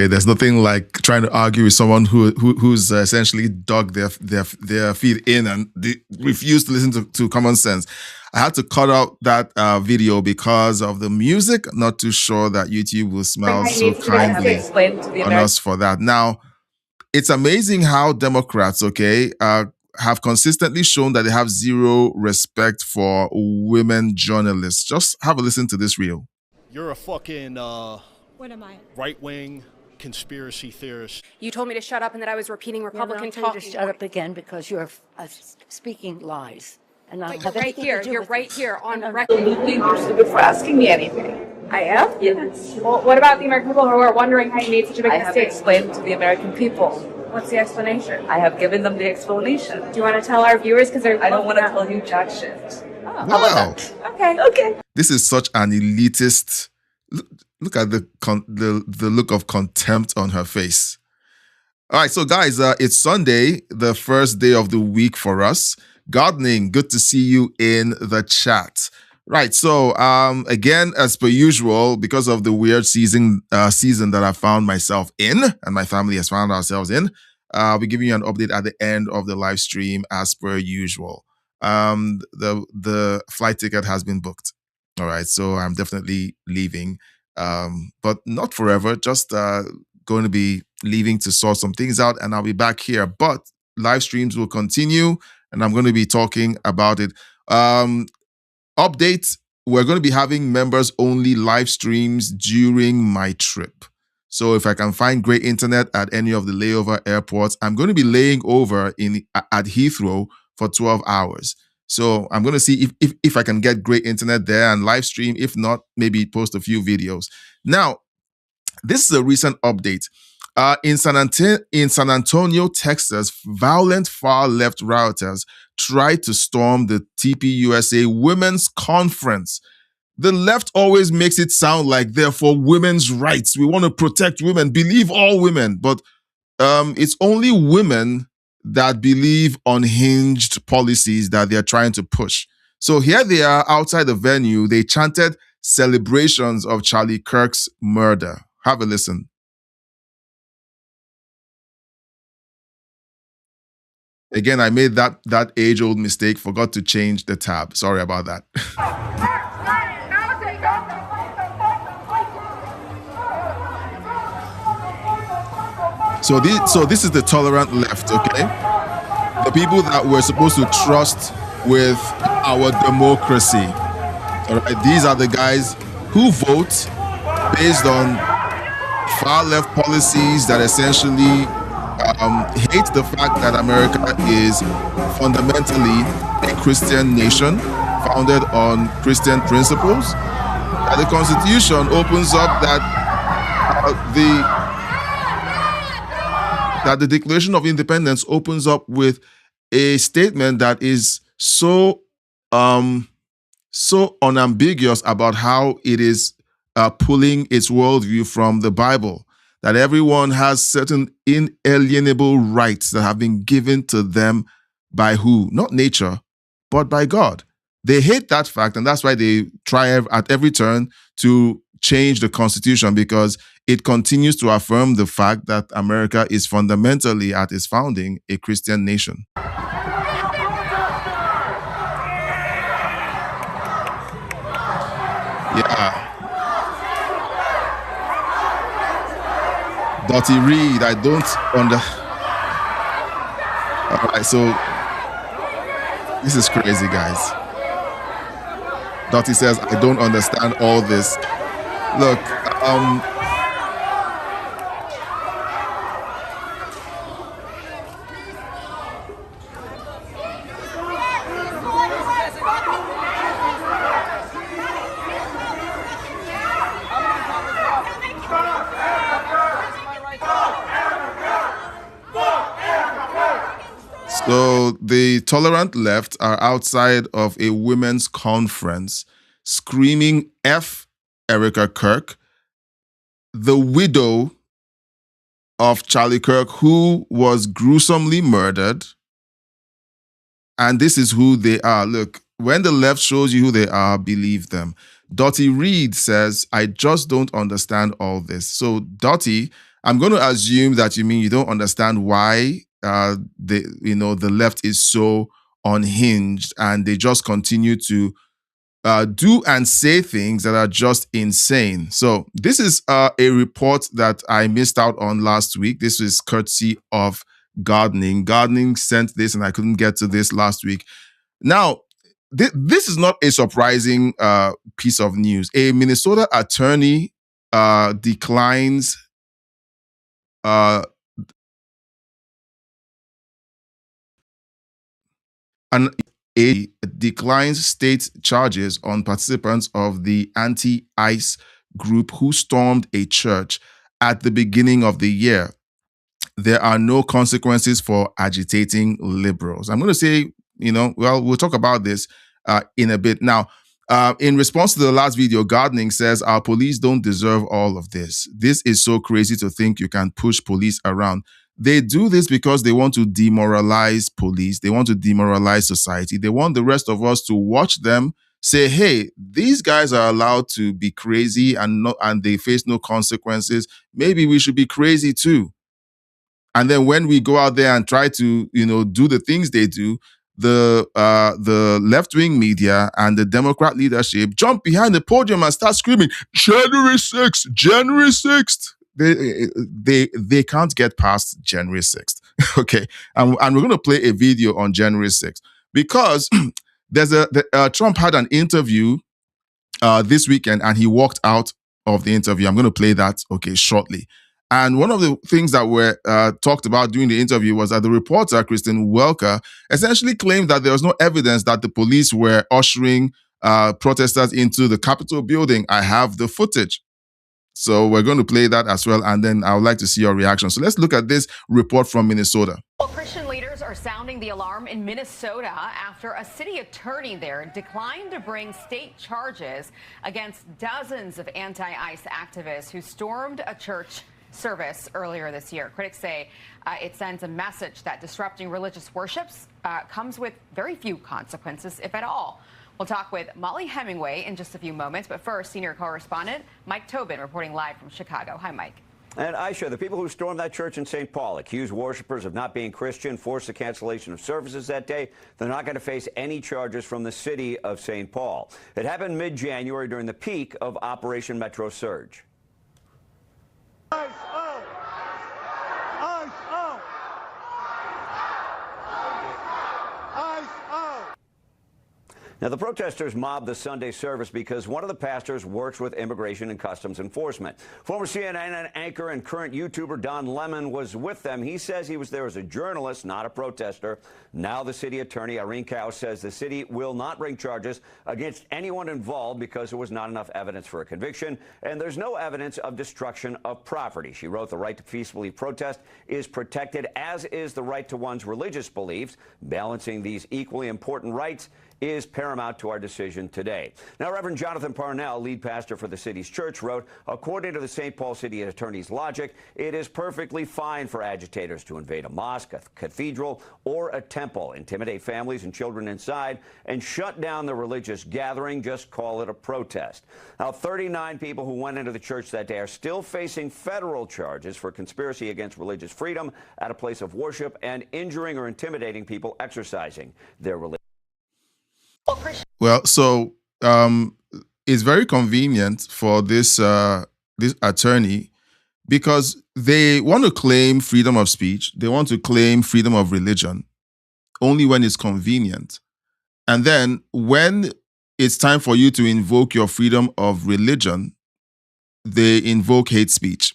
Okay, there's nothing like trying to argue with someone who's essentially dug their feet in and they refuse to listen to common sense. I had to cut out that video because of the music. Not too sure that YouTube will smile so kindly on us for that. Now, it's amazing how Democrats, have consistently shown that they have zero respect for women journalists. Just have a listen to this reel. You're a fucking what am I? Right-wing conspiracy theorist. You told me to shut up and that I was repeating Republican talk. To shut up again because you're speaking lies. And but you're right here. You're right here on record. Absolutely, you're stupid for asking me anything. I am? Yes. Well, what about the American people who are wondering how you made such a big mistake? I have explained to the American people. What's the explanation? I have given them the explanation. Do you want to tell our viewers? Because I don't want to tell you jack shit. Oh. Wow. Okay. This is such an elitist. Look at the look of contempt on her face. All right, so guys, it's Sunday, the first day of the week for us. Gardening, good to see you in the chat. Right, so again, as per usual, because of the weird season that I found myself in and my family has found ourselves in, I'll be giving you an update at the end of the live stream as per usual. The flight ticket has been booked. All right, so I'm definitely leaving, but not forever, just going to be leaving to sort some things out, and I'll be back here. But live streams will continue, and I'm going to be talking about it. Update, we're going to be having members-only live streams during my trip. So if I can find great internet at any of the layover airports, I'm going to be laying over at Heathrow for 12 hours. So I'm going to see if I can get great internet there and live stream. If not, maybe post a few videos. Now, this is a recent update. In San Antonio, Texas, violent far-left rioters tried to storm the TPUSA Women's Conference. The left always makes it sound like they're for women's rights. We want to protect women, believe all women. But it's only women that believe unhinged policies that they're trying to push. So here they are outside the venue. They chanted celebrations of Charlie Kirk's murder. Have a listen. Again, I made that age-old mistake, forgot to change the tab. Sorry about that. So this is the tolerant left, okay? The people that we're supposed to trust with our democracy. All right, these are the guys who vote based on far-left policies that essentially hate the fact that America is fundamentally a Christian nation founded on Christian principles. That the Constitution opens up that the Declaration of Independence opens up with a statement that is so unambiguous about how it is pulling its worldview from the Bible. That everyone has certain inalienable rights that have been given to them by who? Not nature, but by God. They hate that fact, and that's why they try at every turn to change the Constitution, because it continues to affirm the fact that America is fundamentally, at its founding, a Christian nation. Yeah. Dottie Reed, I don't All right, so this is crazy, guys. Dottie says, I don't understand all this. Look, so the tolerant left are outside of a women's conference screaming F Erica Kirk, the widow of Charlie Kirk, who was gruesomely murdered. And this is who they are. Look, when the left shows you who they are, believe them. Dottie Reed says, I just don't understand all this. So Dottie, I'm going to assume that you mean you don't understand why the left is so unhinged and they just continue to do and say things that are just insane. So this is a report that I missed out on last week. This is courtesy of Gardening. Gardening sent this, and I couldn't get to this last week. Now, this is not a surprising piece of news. A Minnesota attorney declines an a declines state charges on participants of the anti-ICE group who stormed a church at the beginning of the year. There are no consequences for agitating liberals. I'm going to say, we'll talk about this in a bit. Now, in response to the last video, Gardening says our police don't deserve all of this. This is so crazy to think you can push police around. They do this because they want to demoralize police. They want to demoralize society. They want the rest of us to watch them say, hey, these guys are allowed to be crazy and they face no consequences. Maybe we should be crazy too. And then when we go out there and try to, do the things they do, the left-wing media and the Democrat leadership jump behind the podium and start screaming, January 6th, January 6th. They can't get past January 6th. Okay. And we're going to play a video on January 6th because Trump had an interview this weekend and he walked out of the interview. I'm going to play that, shortly. And one of the things that were talked about during the interview was that the reporter, Kristen Welker, essentially claimed that there was no evidence that the police were ushering protesters into the Capitol building. I have the footage. So we're going to play that as well, and then I would like to see your reaction. So let's look at this report from Minnesota. Well, Christian leaders are sounding the alarm in Minnesota after a city attorney there declined to bring state charges against dozens of anti-ICE activists who stormed a church service earlier this year. Critics say it sends a message that disrupting religious worships comes with very few consequences, if at all. We'll talk with Molly Hemingway in just a few moments, but first, senior correspondent Mike Tobin reporting live from Chicago. Hi, Mike. And Aisha, the people who stormed that church in St. Paul accused worshipers of not being Christian, forced the cancellation of services that day. They're not going to face any charges from the city of St. Paul. It happened mid-January during the peak of Operation Metro Surge. Now, the protesters mobbed the Sunday service because one of the pastors works with Immigration and Customs Enforcement. Former CNN anchor and current YouTuber Don Lemon was with them. He says he was there as a journalist, not a protester. Now the city attorney, Irene Cow, says the city will not bring charges against anyone involved because there was not enough evidence for a conviction, and there's no evidence of destruction of property. She wrote the right to peacefully protest is protected, as is the right to one's religious beliefs. Balancing these equally important rights is paramount to our decision today. Now, Reverend Jonathan Parnell, lead pastor for the city's church, wrote, according to the St. Paul City Attorney's logic, it is perfectly fine for agitators to invade a mosque, a cathedral, or a temple, intimidate families and children inside, and shut down the religious gathering. Just call it a protest. Now, 39 people who went into the church that day are still facing federal charges for conspiracy against religious freedom at a place of worship and injuring or intimidating people exercising their religion. Well, so it's very convenient for this attorney because they want to claim freedom of speech. They want to claim freedom of religion only when it's convenient. And then when it's time for you to invoke your freedom of religion, they invoke hate speech.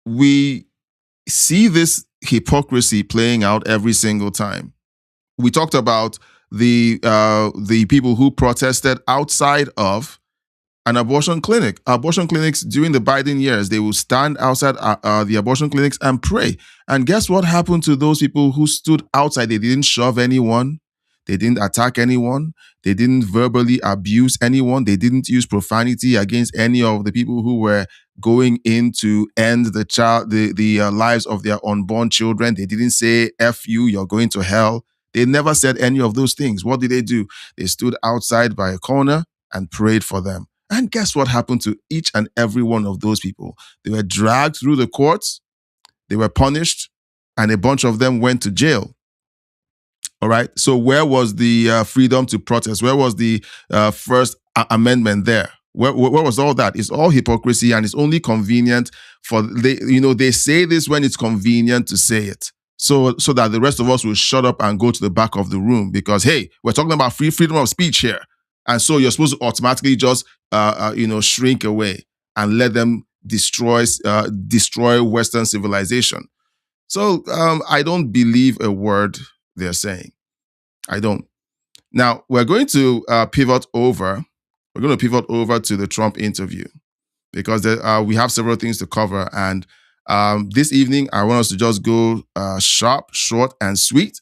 We see this hypocrisy playing out every single time. We talked about the people who protested outside of an abortion clinic. Abortion clinics during the Biden years, they will stand outside the abortion clinics and pray. And guess what happened to those people who stood outside? They didn't shove anyone. They didn't attack anyone. They didn't verbally abuse anyone. They didn't use profanity against any of the people who were going in to end the lives of their unborn children. They didn't say, F you, you're going to hell. They never said any of those things. What did they do? They stood outside by a corner and prayed for them. And guess what happened to each and every one of those people? They were dragged through the courts, they were punished, and a bunch of them went to jail. All right. So where was the freedom to protest? Where was the First Amendment there? Where was all that? It's all hypocrisy, and it's only convenient for they say this when it's convenient to say it. So that the rest of us will shut up and go to the back of the room because, hey, we're talking about freedom of speech here. And so you're supposed to automatically just, shrink away and let them destroy Western civilization. So I don't believe a word they're saying. I don't. Now, we're going to pivot over. We're going to pivot over to the Trump interview because we have several things to cover. And this evening, I want us to just go sharp, short, and sweet.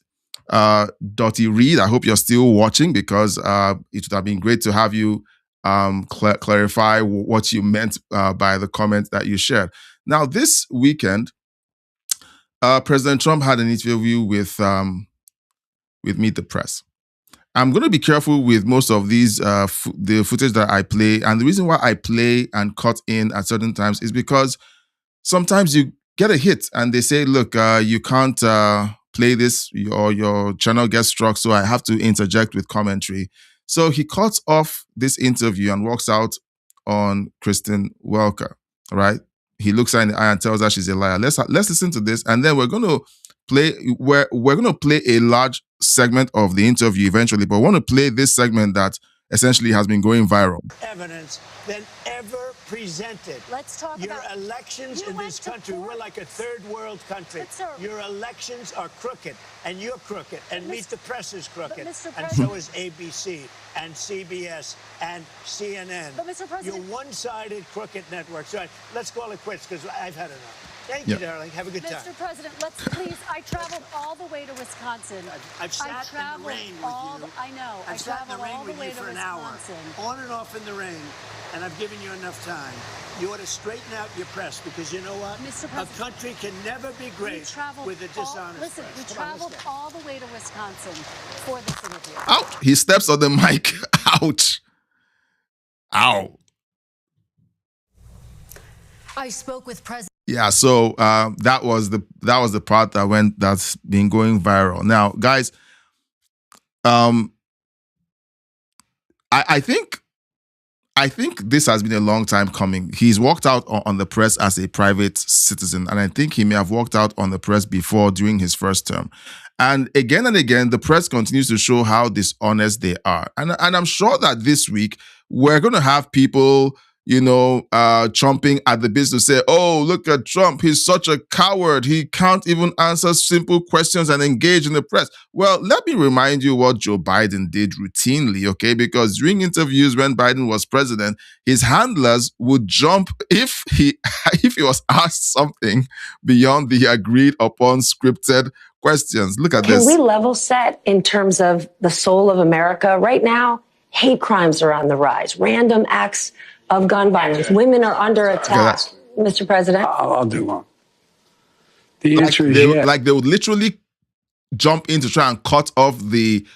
Dottie Reed, I hope you're still watching because it would have been great to have you clarify what you meant by the comment that you shared. Now, this weekend, President Trump had an interview with Meet the Press. I'm going to be careful with most of these, the footage that I play. And the reason why I play and cut in at certain times is because sometimes you get a hit and they say, look, you can't play this or your channel gets struck, so I have to interject with commentary. So he cuts off this interview and walks out on Kristen Welker, right? He looks her in the eye and tells her she's a liar. Let's listen to this, and then we're going to play a large segment of the interview eventually, but I want to play this segment that essentially has been going viral. Evidence than ever presented. Let's talk your about elections in this country. We're like a third world country. Your elections are crooked, and you're crooked, and Meet the Press is crooked, and so is ABC and CBS and CNN. But Mr. President, you're one-sided crooked networks. All right, let's call it quits because I've had enough. Thank you, darling. Have a good time. Mr. President, let's please. I traveled all the way to Wisconsin. I've sat in the rain with you. I know. I've sat in the rain with you for an hour, on and off in the rain, and I've given you enough time. You ought to straighten out your press because you know what? Mr. A country can never be great with a dishonest Listen, press. we traveled all the way to Wisconsin for this interview. Ouch! He steps on the mic. Ouch! Ow! I spoke with President. Yeah, so that was the part that's been going viral. Now, guys, I think this has been a long time coming. He's walked out on the press as a private citizen, and I think he may have walked out on the press before during his first term. And again, the press continues to show how dishonest they are. And I'm sure that this week we're going to have people, chomping at the bit to say, oh, look at Trump. He's such a coward. He can't even answer simple questions and engage in the press. Well, let me remind you what Joe Biden did routinely, okay? Because during interviews when Biden was president, his handlers would jump if he was asked something beyond the agreed upon scripted questions. Look at this. Can we level set in terms of the soul of America? Right now, hate crimes are on the rise. Random acts of gun violence. Women are under attack, Mr. President. I'll do one. The answer is yes. Like they would literally jump in to try and cut off the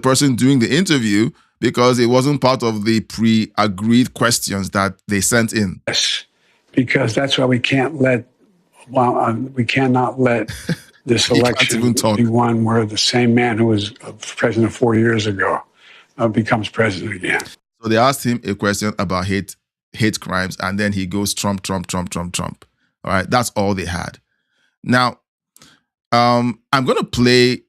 person doing the interview because it wasn't part of the pre-agreed questions that they sent in. Yes, because that's why we cannot let this election be one where the same man who was president 4 years ago becomes president again. So they asked him a question about hate crimes, and then he goes Trump, Trump, Trump, Trump, Trump. All right, that's all they had. Now, I'm going to play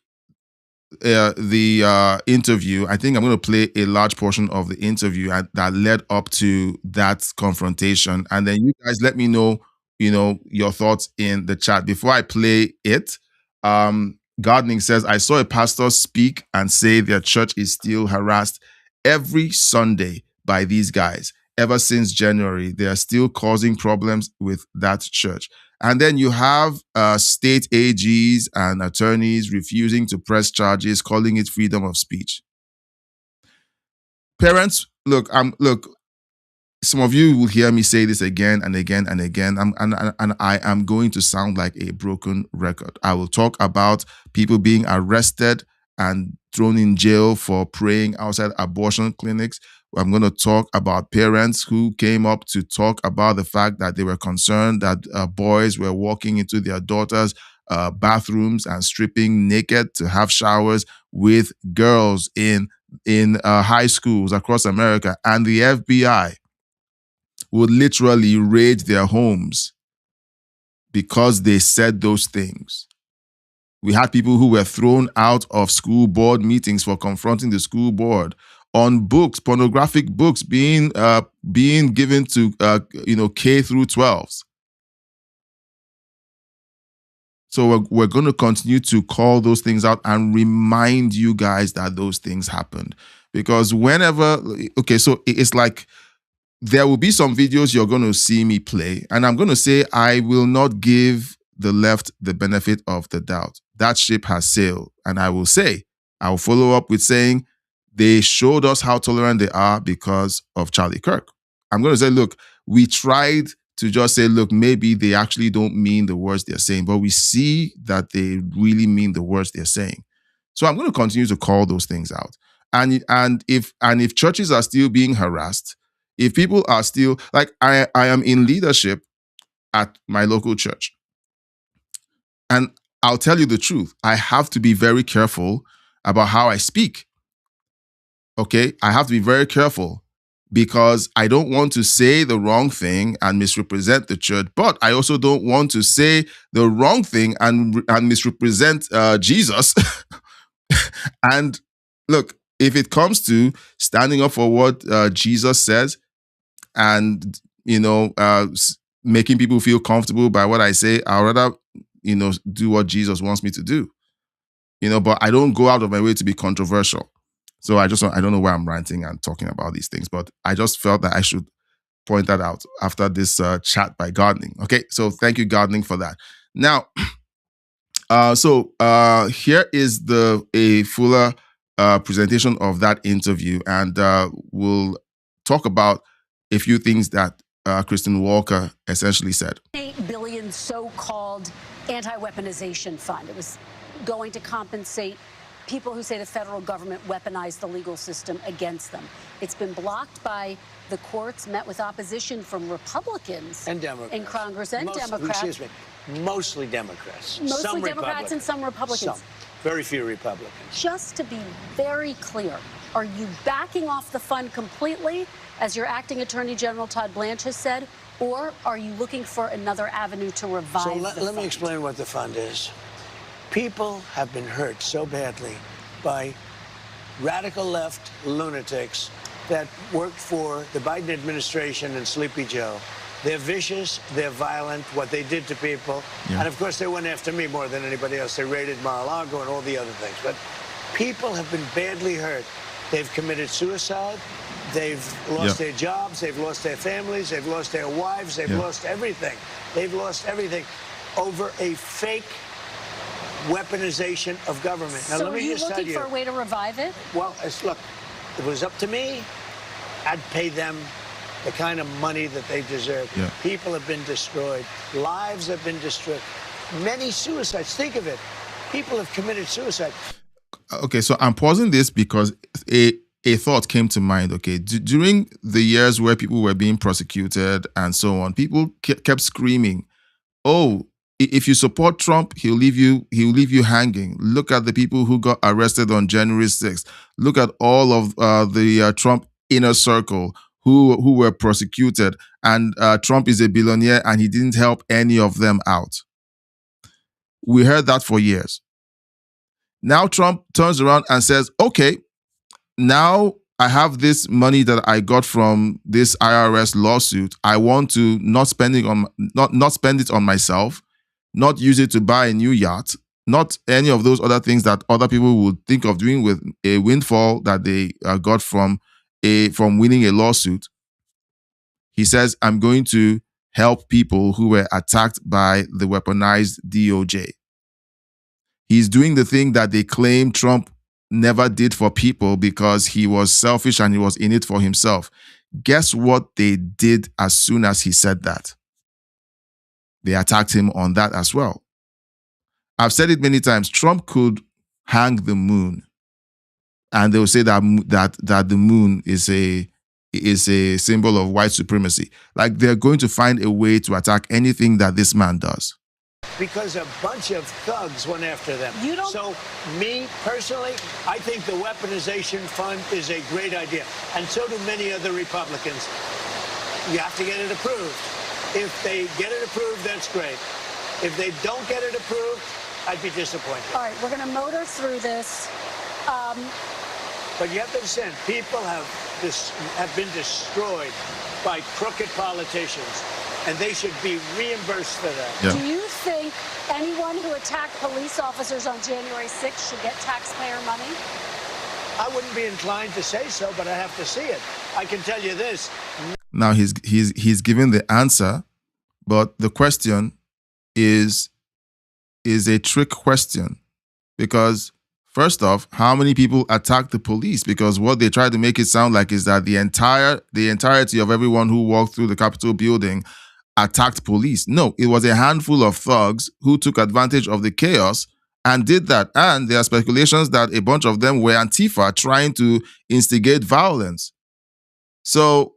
the interview. I think I'm going to play a large portion of the interview that led up to that confrontation, and then you guys let me know, your thoughts in the chat. Before I play it, Gardening says, I saw a pastor speak and say their church is still harassed every Sunday by these guys. Ever since January, they are still causing problems with that church. And then you have state AGs and attorneys refusing to press charges, calling it freedom of speech. Parents, look, some of you will hear me say this again and again and again, and I am going to sound like a broken record. I will talk about people being arrested and thrown in jail for praying outside abortion clinics. I'm going to talk about parents who came up to talk about the fact that they were concerned that boys were walking into their daughters' bathrooms and stripping naked to have showers with girls in high schools across America. And the FBI would literally raid their homes because they said those things. We had people who were thrown out of school board meetings for confronting the school board on books, pornographic books being given to K through 12s. So we're going to continue to call those things out and remind you guys that those things happened. Because whenever, so it's like there will be some videos you're going to see me play, and I'm going to say I will not give the left the benefit of the doubt. That ship has sailed. And I will follow up with saying they showed us how tolerant they are because of Charlie Kirk. I'm going to say, look, we tried to just say, look, maybe they actually don't mean the words they're saying, but we see that they really mean the words they're saying. So I'm going to continue to call those things out. And if churches are still being harassed, if people are still, like I am in leadership at my local church. And I'll tell you the truth. I have to be very careful about how I speak. Okay? I have to be very careful because I don't want to say the wrong thing and misrepresent the church, but I also don't want to say the wrong thing and misrepresent Jesus. And look, if it comes to standing up for what Jesus says and, making people feel comfortable by what I say, I'd rather, do what Jesus wants me to do. But I don't go out of my way to be controversial. So I don't know why I'm ranting and talking about these things, but I just felt that I should point that out after this chat by Gardening. Okay, so thank you, Gardening, for that. Now, here is a fuller presentation of that interview, and we'll talk about a few things that Kristen Walker essentially said. $8 billion so-called anti-weaponization fund. It was going to compensate people who say the federal government weaponized the legal system against them. It's been blocked by the courts, met with opposition from Republicans and Democrats in Congress and Democrats. Excuse me, mostly Democrats. Mostly some Democrats and some Republicans. Some. Very few Republicans. Just to be very clear, are you backing off the fund completely, as your acting Attorney General Todd Blanche has said, or are you looking for another avenue to revive the fund? Let me explain what the fund is. People have been hurt so badly by radical left lunatics that worked for the Biden administration and Sleepy Joe. They're vicious, they're violent, what they did to people. Yeah. And of course, they went after me more than anybody else. They raided Mar-a-Lago and all the other things. But people have been badly hurt. They've committed suicide. They've lost their jobs. They've lost their families. They've lost their wives. They've lost everything. They've lost everything over a fake weaponization of government. Now, so let me just tell you. Are you looking for a way to revive it? Well, look, if it was up to me, I'd pay them the kind of money that they deserve. Yeah. People have been destroyed. Lives have been destroyed. Many suicides. Think of it. People have committed suicide. Okay, so I'm pausing this because a thought came to mind. Okay, during the years where people were being prosecuted and so on, people kept screaming, "Oh, if you support Trump, he'll leave you hanging. Look at the people who got arrested on January 6th. Look at all of the Trump inner circle who were prosecuted. And Trump is a billionaire and he didn't help any of them out." We heard that for years. Now Trump turns around and says, okay, now I have this money that I got from this IRS lawsuit. I want to not spend it on myself, not use it to buy a new yacht, not any of those other things that other people would think of doing with a windfall that they got from winning a lawsuit. He says, I'm going to help people who were attacked by the weaponized DOJ. He's doing the thing that they claim Trump never did for people because he was selfish and he was in it for himself. Guess what they did as soon as he said that? They attacked him on that as well. I've said it many times. Trump could hang the moon, and they will say that the moon is a is a symbol of white supremacy. Like, they're going to find a way to attack anything that this man does. Because a bunch of thugs went after them. So, me, personally, I think the weaponization fund is a great idea. And so do many other Republicans. You have to get it approved. If they get it approved, that's great. If they don't get it approved, I'd be disappointed. All right, we're going to motor through this. But you have to understand, people have been destroyed by crooked politicians, and they should be reimbursed for that. Yeah. Do you think anyone who attacked police officers on January 6th should get taxpayer money? I wouldn't be inclined to say so, but I have to see it. I can tell you this. Now he's given the answer, but the question is a trick question, because first off, how many people attacked the police? Because what they try to make it sound like is that the entirety of everyone who walked through the Capitol building attacked police. No, it was a handful of thugs who took advantage of the chaos and did that. And there are speculations that a bunch of them were Antifa trying to instigate violence. So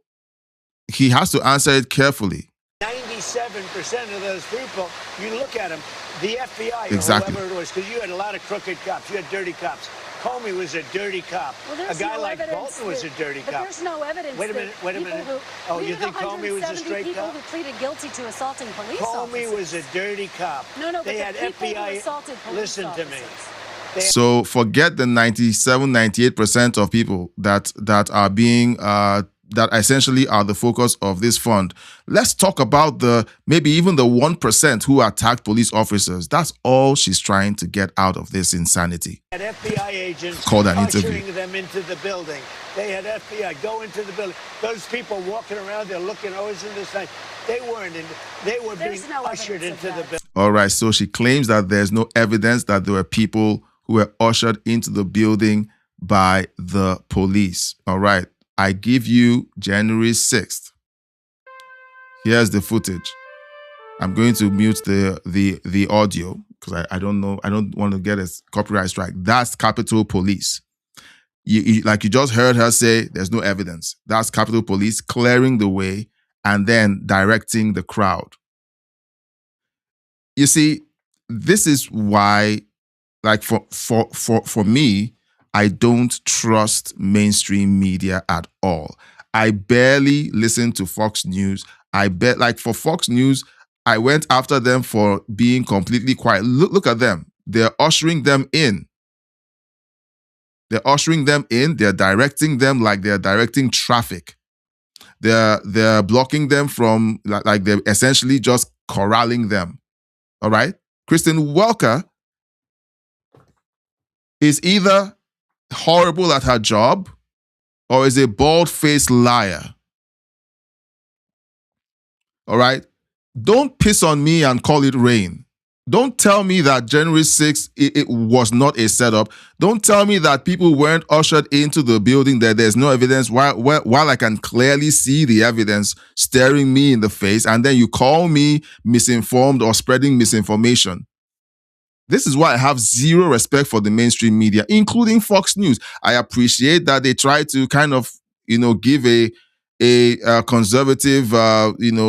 he has to answer it carefully. 97% of those people, you look at them, the FBI, exactly. or whoever it was, because you had a lot of crooked cops, you had dirty cops. Comey was a dirty cop. Well, a guy like Bolton was a dirty cop. But there's no evidence. Wait a minute. Oh, you think Comey was a straight people cop? who pleaded guilty to assaulting police Comey officers. was a dirty cop. No, but they the had people FBI. who assaulted police Listen officers. to me. So forget the 97-98% of people that are being that essentially are the focus of this fund. Let's talk about maybe even the 1% who attacked police officers. That's all she's trying to get out of this insanity. They had FBI agents called an ushering interview. them into the building. They had FBI go into the building. Those people walking around, they're looking, oh, isn't this nice? They weren't in. They were being ushered into the building. All right, so she claims that there's no evidence that there were people who were ushered into the building by the police. All right. I give you January 6th. Here's the footage. I'm going to mute the audio because I don't know. I don't want to get a copyright strike. That's Capitol Police. Like you just heard her say, there's no evidence. That's Capitol Police clearing the way and then directing the crowd. You see, this is why, like for me, I don't trust mainstream media at all. I barely listen to Fox News. For Fox News, I went after them for being completely quiet. Look at them. They're ushering them in. They're ushering them in. They're directing them like they're directing traffic. They're blocking them from, like they're essentially just corralling them. All right? Kristen Welker is either horrible at her job or is a bald-faced liar. All right? Don't piss on me and call it rain. Don't tell me that January 6th, it was not a setup. Don't tell me that people weren't ushered into the building, that there's no evidence, while I can clearly see the evidence staring me in the face, and then you call me misinformed or spreading misinformation. This is why I have zero respect for the mainstream media, including Fox News. I appreciate that they try to kind of, give a conservative,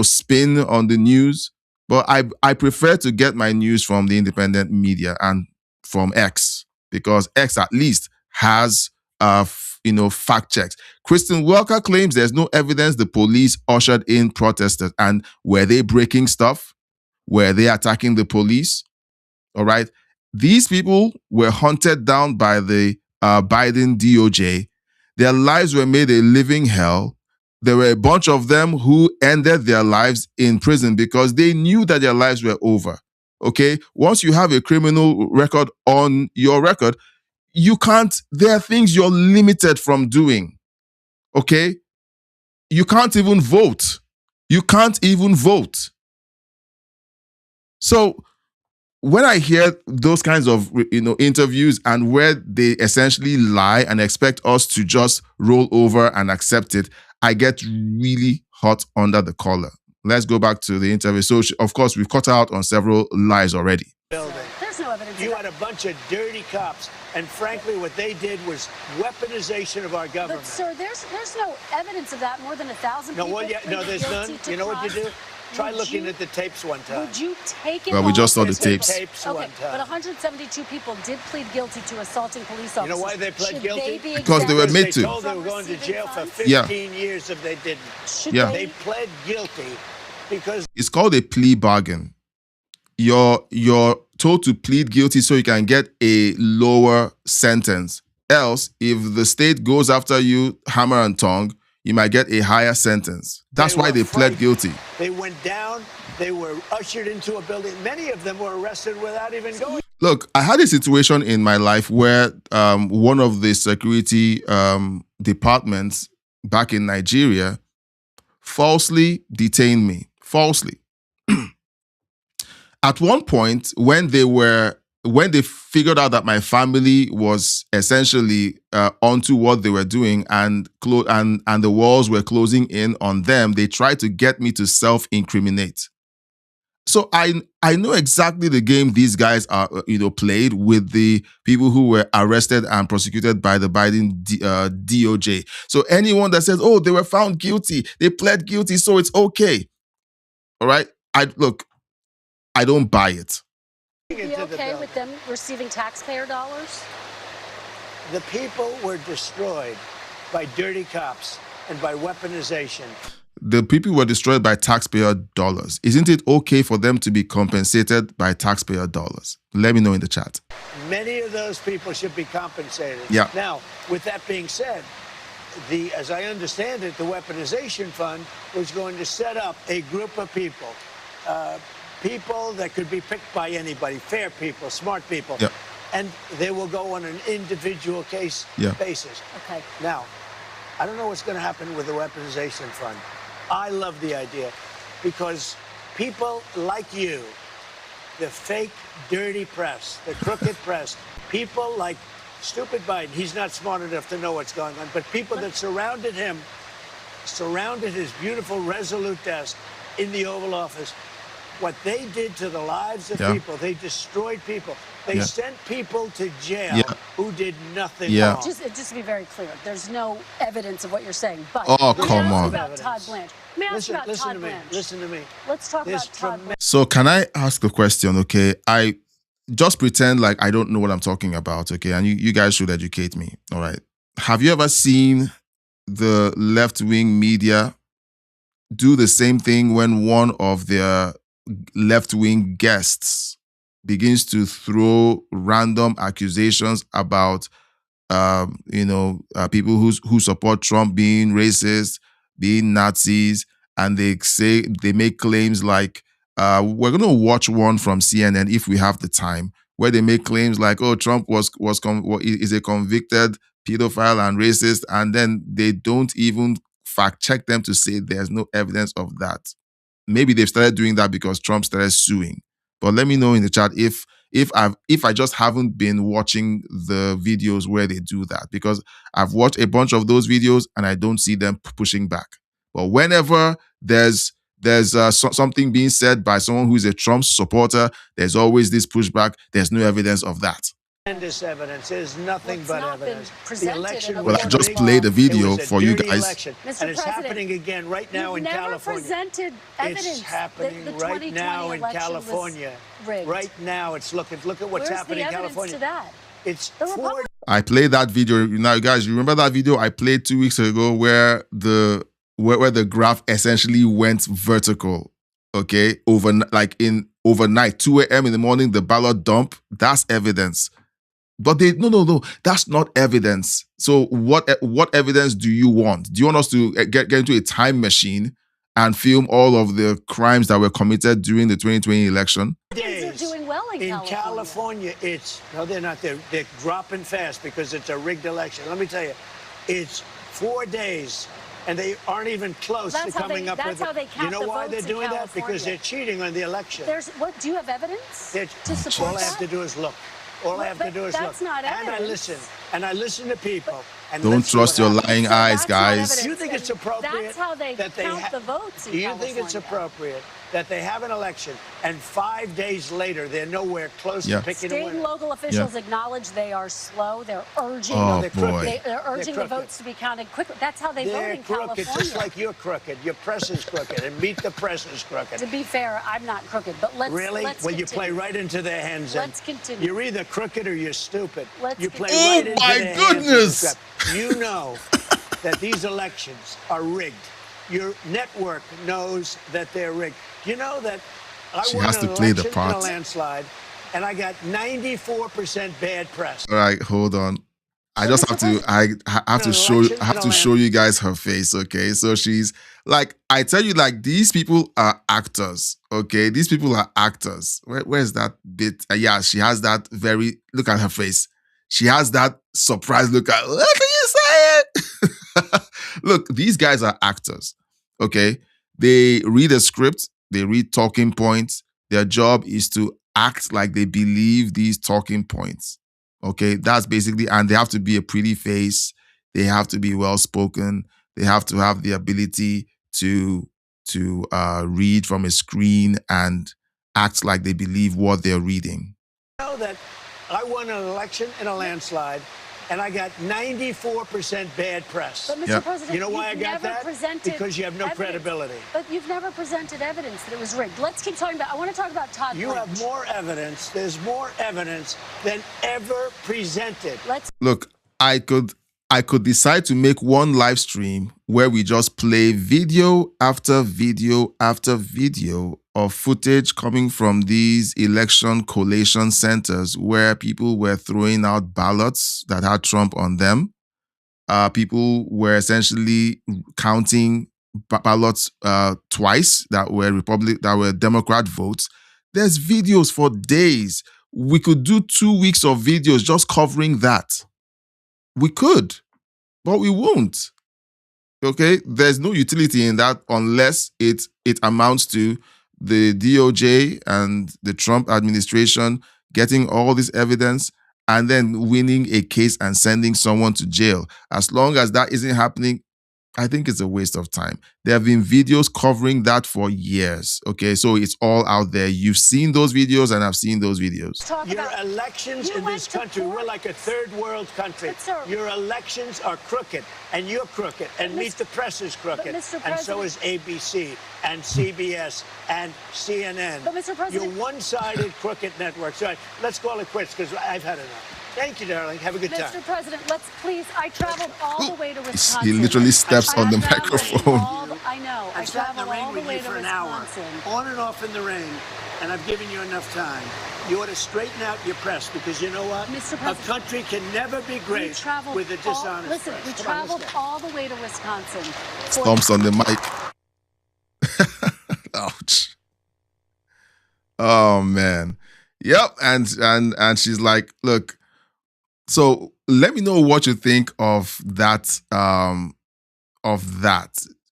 spin on the news. But I prefer to get my news from the independent media and from X, because X at least has, fact checks. Kristen Welker claims there's no evidence the police ushered in protesters. And were they breaking stuff? Were they attacking the police? All right. These people were hunted down by the Biden DOJ. Their lives were made a living hell. There were a bunch of them who ended their lives in prison because they knew that their lives were over. Okay? Once you have a criminal record on your record, there are things you're limited from doing. Okay? You can't even vote. You can't even vote. So, when I hear those kinds of interviews and where they essentially lie and expect us to just roll over and accept it, I get really hot under the collar. Let's go back to the interview. So, of course, we've cut out on several lies already. There's is no evidence. You had a bunch of dirty cops, and frankly, what they did was weaponization of our government. But sir, there's no evidence of that. More than 1,000 people. There's none. You know what you do? Try looking at the tapes one time. Would you take it? Well, we just saw the tapes. Okay, but 172 people did plead guilty to assaulting police officers. You know why they pled guilty? Because they were made to. They told they were going to jail for 15 years if they didn't. They pled guilty because it's called a plea bargain. You're told to plead guilty so you can get a lower sentence. Else, if the state goes after you hammer and tongue, you might get a higher sentence. That's why they pled guilty. They went down. They were ushered into a building. Many of them were arrested without even going. Look, I had a situation in my life where one of the security departments back in Nigeria falsely detained me. Falsely. At one point, when they figured out that my family was essentially onto what they were doing and the walls were closing in on them, they tried to get me to self-incriminate. So I know exactly the game these guys are played with the people who were arrested and prosecuted by the Biden DOJ. So anyone that says, "Oh, they were found guilty, they pled guilty, so it's okay," all right? I don't buy it. Be okay with them receiving taxpayer dollars? The people were destroyed by dirty cops and by weaponization. The people were destroyed by taxpayer dollars. Isn't it okay for them to be compensated by taxpayer dollars? Let me know in the chat. Many of those people should be compensated. Yeah. Now, with that being said, as I understand it, the weaponization fund was going to set up a group of people. People that could be picked by anybody, fair people, smart people. Yep. And they will go on an individual case basis. Okay. Now, I don't know what's going to happen with the weaponization fund. I love the idea because people like you, the fake, dirty press, the crooked press, people like stupid Biden, he's not smart enough to know what's going on, but people that surrounded him, surrounded his beautiful, resolute desk in the Oval Office, what they did to the lives of people, they destroyed people. They sent people to jail who did nothing wrong. Just to be very clear, there's no evidence of what you're saying. But come on. About Todd Blanche. May I ask about Todd Blanche? Listen to me. Let's talk about Todd Blanche. So can I ask a question, okay? I just pretend like I don't know what I'm talking about, okay? And you guys should educate me, all right? Have you ever seen the left-wing media do the same thing when one of their left-wing guests begins to throw random accusations about, people who support Trump being racist, being Nazis, and they make claims like, we're going to watch one from CNN if we have the time, where they make claims like, oh, Trump is a convicted pedophile and racist, and then they don't even fact check them to say there's no evidence of that. Maybe they've started doing that because Trump started suing. But let me know in the chat if I just haven't been watching the videos where they do that, because I've watched a bunch of those videos and I don't see them pushing back. But whenever there's something being said by someone who is a Trump supporter, there's always this pushback. There's no evidence of that. Tremendous evidence. There's nothing but evidence. The election well, I just played a video for you guys. Election. And it's happening again right now in California. Presented evidence. It's happening right now in California. Right now, it's look at what's happening in California. To that? It's I played that video. Now, guys, you remember that video I played 2 weeks ago where the graph essentially went vertical? Okay, overnight, 2 a.m. in the morning, the ballot dump. That's evidence. But no, that's not evidence. So what evidence do you want? Do you want us to get into a time machine and film all of the crimes that were committed during the 2020 election? They're doing well in California. They're not. They're dropping fast because it's a rigged election. Let me tell you, it's 4 days. And they aren't even close to coming up with it. You know why they're doing that? Because they're cheating on the election. Do you have evidence to support all I have to do is look. All I have to do is look. That's not evidence. And I listen to people. And Don't let's see trust what your happens. lying So eyes, that's not guys. Do you think it's appropriate That's how they that count the votes in Do you think it's California. appropriate that they have an election and 5 days later they're nowhere close to picking a State winner? and local officials acknowledge they are slow. They're urging, Oh, they're boy. they're urging the votes to be counted quickly. That's how they vote They're in crooked, California. just like you're crooked. Your press is crooked, and Meet the Press is crooked. To be fair, I'm not crooked, but let's Really? let's Well, you continue. play right into their hands. Then. Let's continue. You're either crooked or you're stupid. Let's You play continue. right into my their goodness. hands. You know that these elections are rigged. Your network knows that they're rigged. You know that I She won has an to play the election in a part. landslide, and I got 94% bad press. All right, hold on. I just have to. I have to show. I have to show you guys her face. Okay, so she's like, I tell you, like these people are actors. Okay, these people are actors. Where's that bit? Yeah, she has that very. Look at her face. She has that surprised look at. Look, can you say it? Look, these guys are actors. Okay, they read a script. They read talking points. Their job is to act like they believe these talking points. Okay, that's basically, and they have to be a pretty face. They have to be well spoken. They have to have the ability to read from a screen and act like they believe what they're reading. You know that I won an election in a landslide, and I got 94% bad press. But Mr. President, you know why I you've got never that? presented Because you have no evidence. credibility. But you've never presented evidence that it was rigged. Let's keep talking about. I want to talk about Todd. You have more evidence. There's more evidence than ever presented. Look, I could decide to make one live stream where we just play video after video after video of footage coming from these election collation centers where people were throwing out ballots that had Trump on them. People were essentially counting ballots twice that were Democrat votes. There's videos for days. We could do 2 weeks of videos just covering that. We could, but we won't. Okay? There's no utility in that unless it amounts to the DOJ and the Trump administration getting all this evidence and then winning a case and sending someone to jail. As long as that isn't happening, I think it's a waste of time. There have been videos covering that for years. Okay, so it's all out there. You've seen those videos and I've seen those videos. Your elections in this country, we're like a third world country. Your elections are crooked, and you're crooked, and Meet the Press is crooked, and so is ABC and CBS and CNN. But Mr. President, you're one-sided crooked networks. All right, let's call it quits because I've had enough. Thank you, darling. Have a good time. Mr. President, let's please. I traveled all the way to Wisconsin. He literally steps on the microphone. I know. I I've sat in the traveled rain all the with way you to for an hour, Wisconsin. on and off in the rain, and I've given you enough time. You ought to straighten out your press because you know what? Mr. A President, country can never be great with a dishonest Listen, press. we Come on, let's traveled go. all the way to Wisconsin. Stomps on the mic. Ouch. Oh man. Yep. And she's like, look, so let me know what you think of that.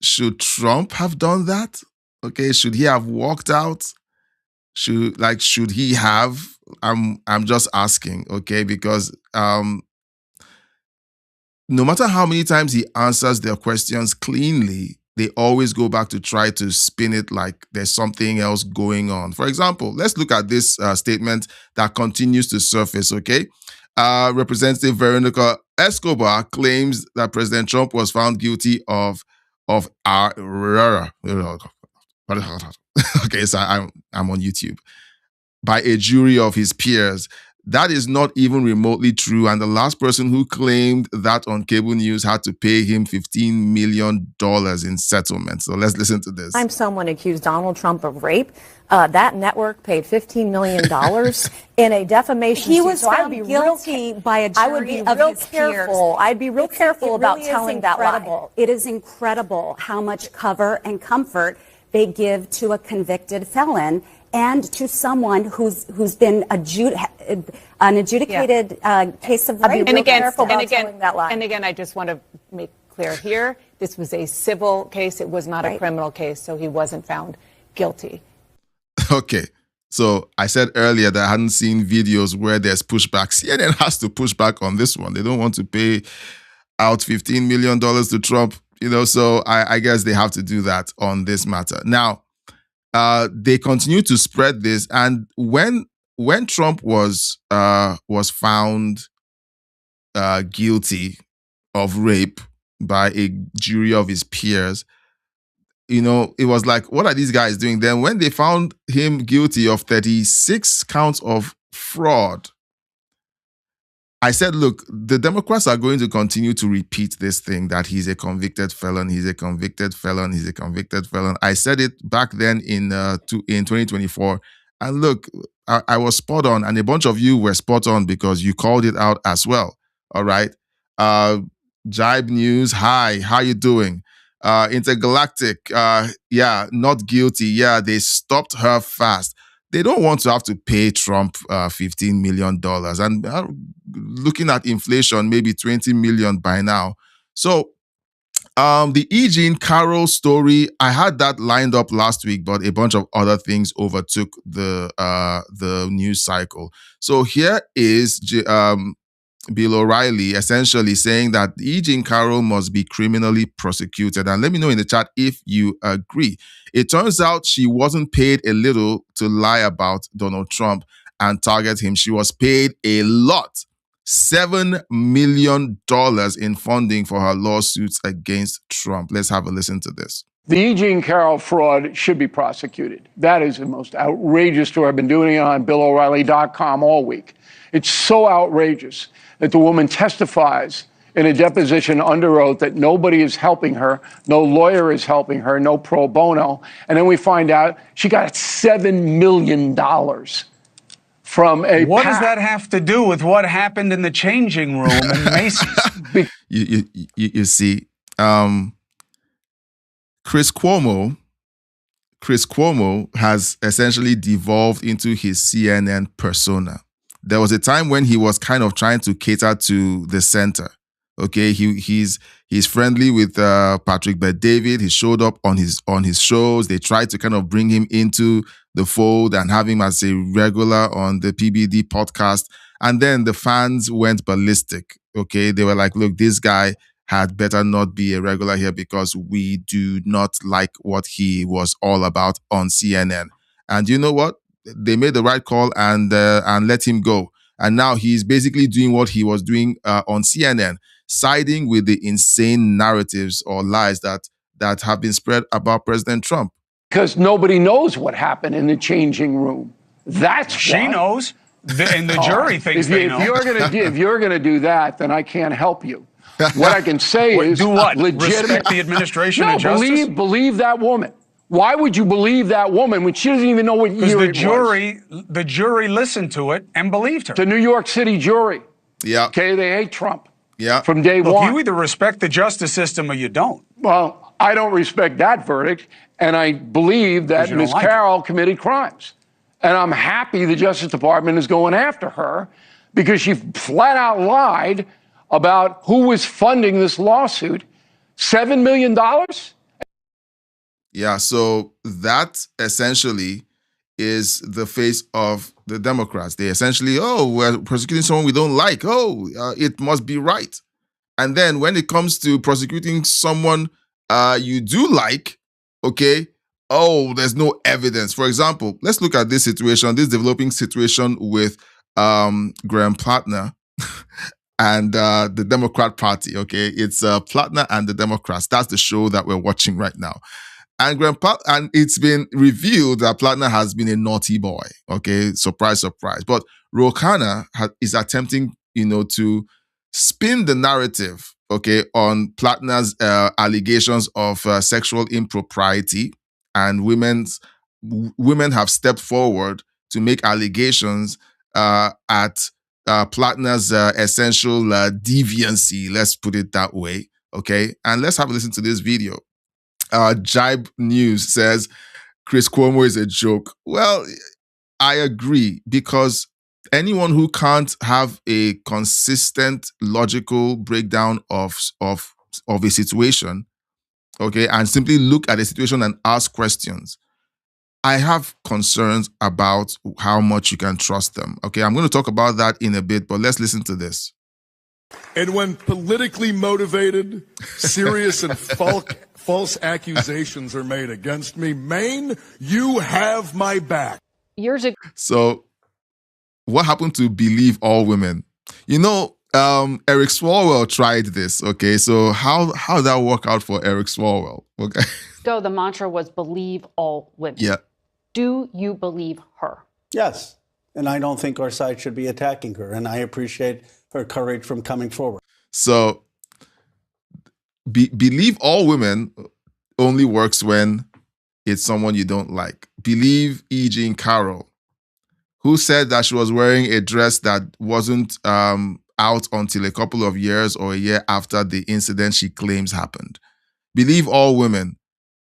Should Trump have done that? Okay, should he have walked out? Should he have? I'm just asking, okay, because no matter how many times he answers their questions cleanly, they always go back to try to spin it like there's something else going on. For example, let's look at this statement that continues to surface, okay? Representative Veronica Escobar claims that President Trump was found guilty of okay, so I'm on YouTube, by a jury of his peers. That is not even remotely true. And the last person who claimed that on cable news had to pay him $15 million in settlement. So let's listen to this. I'm someone accused Donald Trump of rape. That network paid $15 million in a defamation He suit. was So I'd found be guilty by a I would jury be of real his careful. peers. I'd be real careful about really is telling that lie. incredible. It is incredible how much cover and comfort they give to a convicted felon and to someone who's been an adjudicated case of rape. And again, I just want to make clear here, this was a civil case. It was not a criminal case, so he wasn't found guilty. Okay. So I said earlier that I hadn't seen videos where there's pushback. CNN has to push back on this one. They don't want to pay out $15 million to Trump, so I guess they have to do that on this matter. Now, they continue to spread this, and when Trump was found guilty of rape by a jury of his peers, it was like, what are these guys doing? Then when they found him guilty of 36 counts of fraud, I said, look, the Democrats are going to continue to repeat this thing that he's a convicted felon, he's a convicted felon, he's a convicted felon. I said it back then in 2024. And look, I was spot on, and a bunch of you were spot on because you called it out as well. All right. Jibe News, hi, how you doing? Intergalactic, not guilty. Yeah, they stopped her fast. They don't want to have to pay Trump $15 million. And looking at inflation, maybe $20 million by now. So the E. Jean Carroll story, I had that lined up last week, but a bunch of other things overtook the news cycle. So here is Bill O'Reilly essentially saying that E. Jean Carroll must be criminally prosecuted. And let me know in the chat if you agree. It turns out she wasn't paid a little to lie about Donald Trump and target him. She was paid a lot. $7 million in funding for her lawsuits against Trump. Let's have a listen to this. The E. Jean Carroll fraud should be prosecuted. That is the most outrageous story. I've been doing it on BillO'Reilly.com all week. It's so outrageous that the woman testifies in a deposition under oath that nobody is helping her, no lawyer is helping her, no pro bono. And then we find out she got $7 million from a What does that have to do with what happened in the changing room in Macy's? You see, Chris Cuomo has essentially devolved into his CNN persona. There was a time when he was kind of trying to cater to the center. Okay, he's friendly with Patrick Bet-David. He showed up on his shows. They tried to kind of bring him into the fold and have him as a regular on the PBD podcast. And then the fans went ballistic. Okay, they were like, look, this guy had better not be a regular here because we do not like what he was all about on CNN. And you know what? They made the right call and let him go. And now he's basically doing what he was doing on CNN, siding with the insane narratives or lies that have been spread about President Trump. Because nobody knows what happened in the changing room. That's she knows, and the jury thinks they know. If you're going to do that, then I can't help you. What I can say is do what? Legitimate. Respect the administration and justice? Believe that woman. Why would you believe that woman when she doesn't even know what year it was? The jury listened to it and believed her. The New York City jury. Yeah. Okay, they hate Trump. Yeah. From day one. You either respect the justice system or you don't. Well, I don't respect that verdict, and I believe that Ms. Carroll committed crimes. And I'm happy the Justice Department is going after her because she flat out lied about who was funding this lawsuit. $7 million? Yeah, so that essentially is the face of the Democrats. They essentially, we're prosecuting someone we don't like. It must be right. And then when it comes to prosecuting someone you do like, okay, there's no evidence. For example, let's look at this developing situation with Graham Plattner and the Democrat Party, okay? It's Plattner and the Democrats. That's the show that we're watching right now. And it's been revealed that Plattner has been a naughty boy. Okay, surprise, surprise. But Ro Khanna is attempting, to spin the narrative, okay, on Plattner's allegations of sexual impropriety, and women have stepped forward to make allegations at Plattner's essential deviancy. Let's put it that way. Okay, and let's have a listen to this video. Jibe News says Chris Cuomo is a joke. Well, I agree, because anyone who can't have a consistent, logical breakdown of a situation, okay, and simply look at a situation and ask questions, I have concerns about how much you can trust them. Okay, I'm going to talk about that in a bit, but let's listen to this. And when politically motivated, serious and false accusations are made against me, Maine, you have my back. Years ago. So, what happened to believe all women? You know, Eric Swalwell tried this. Okay, so how did that work out for Eric Swalwell? Okay. Go. The mantra was believe all women. Yeah. Do you believe her? Yes. And I don't think our side should be attacking her. And I appreciate her courage from coming forward. So, believe all women only works when it's someone you don't like. Believe E. Jean Carroll, who said that she was wearing a dress that wasn't out until a couple of years or a year after the incident she claims happened. Believe all women.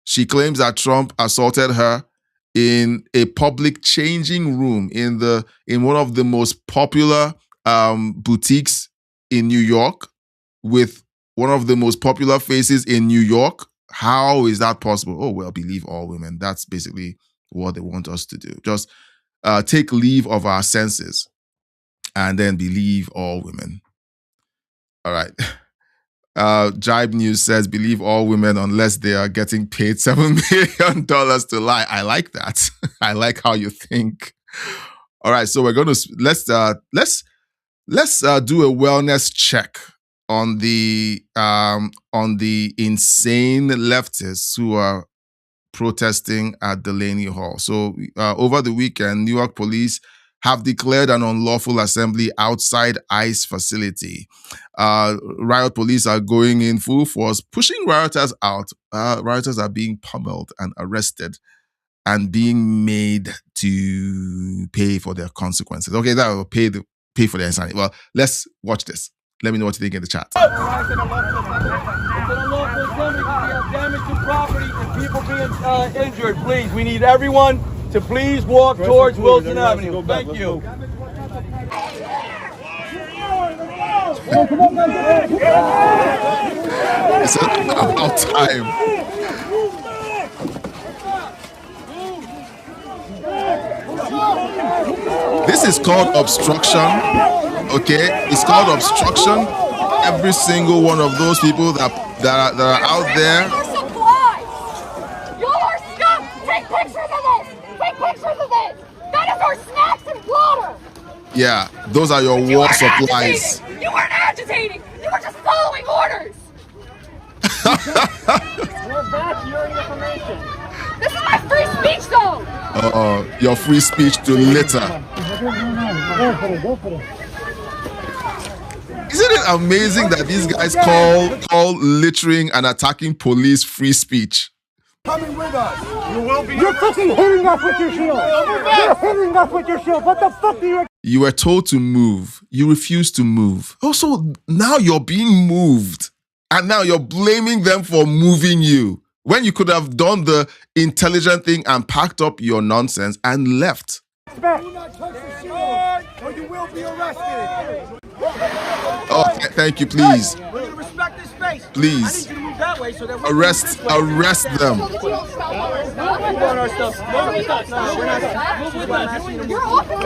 She claims that Trump assaulted her in a public changing room in one of the most popular boutiques in New York with one of the most popular faces in New York. How is that possible? Oh, well, believe all women. That's basically what they want us to do. Just take leave of our senses and then believe all women. All right. Jibe News says, believe all women unless they are getting paid $7 million to lie. I like that. I like how you think. All right. So we're going to, let's do a wellness check on the insane leftists who are protesting at Delaney Hall. So over the weekend, New York police have declared an unlawful assembly outside ICE facility. Riot police are going in full force, pushing rioters out. Rioters are being pummeled and arrested and being made to pay for their consequences. Okay, that will pay for their insanity. Well, let's watch this. Let me know what you think in the chat. It's an unlawful assembly because we have damage to property and people being injured. Please, we need everyone to please walk towards Wilson Avenue. Thank you. It's about time. This is called obstruction. Okay, it's called obstruction. Every single one of those people that are out there. Your stuff. Take pictures of this. Take pictures of this. That is our snacks and water. Yeah, those are your war supplies. You weren't agitating. You were just following orders. We're back to your information. This is my free speech zone. Your free speech to litter. Isn't it amazing that these guys call littering and attacking police free speech? Coming with us. You will be. You're fucking hitting us with your shield. You're hitting us with your shield. What the fuck do you? You were told to move. You refused to move. Also, now you're being moved. And now you're blaming them for moving you. When you could have done the intelligent thing and packed up your nonsense and left. Do not touch the shield or you will be arrested. Oh, thank you, please. Respect this space. Please. I need you to move that way so that Arrest them.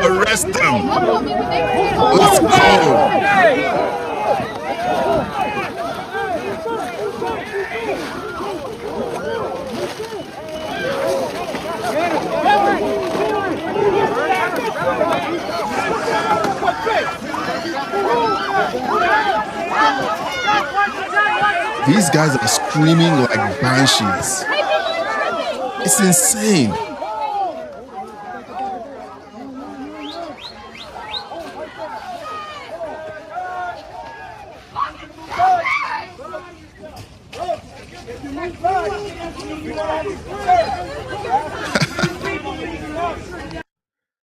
Arrest them. Let's go. These guys are screaming like banshees. It's insane.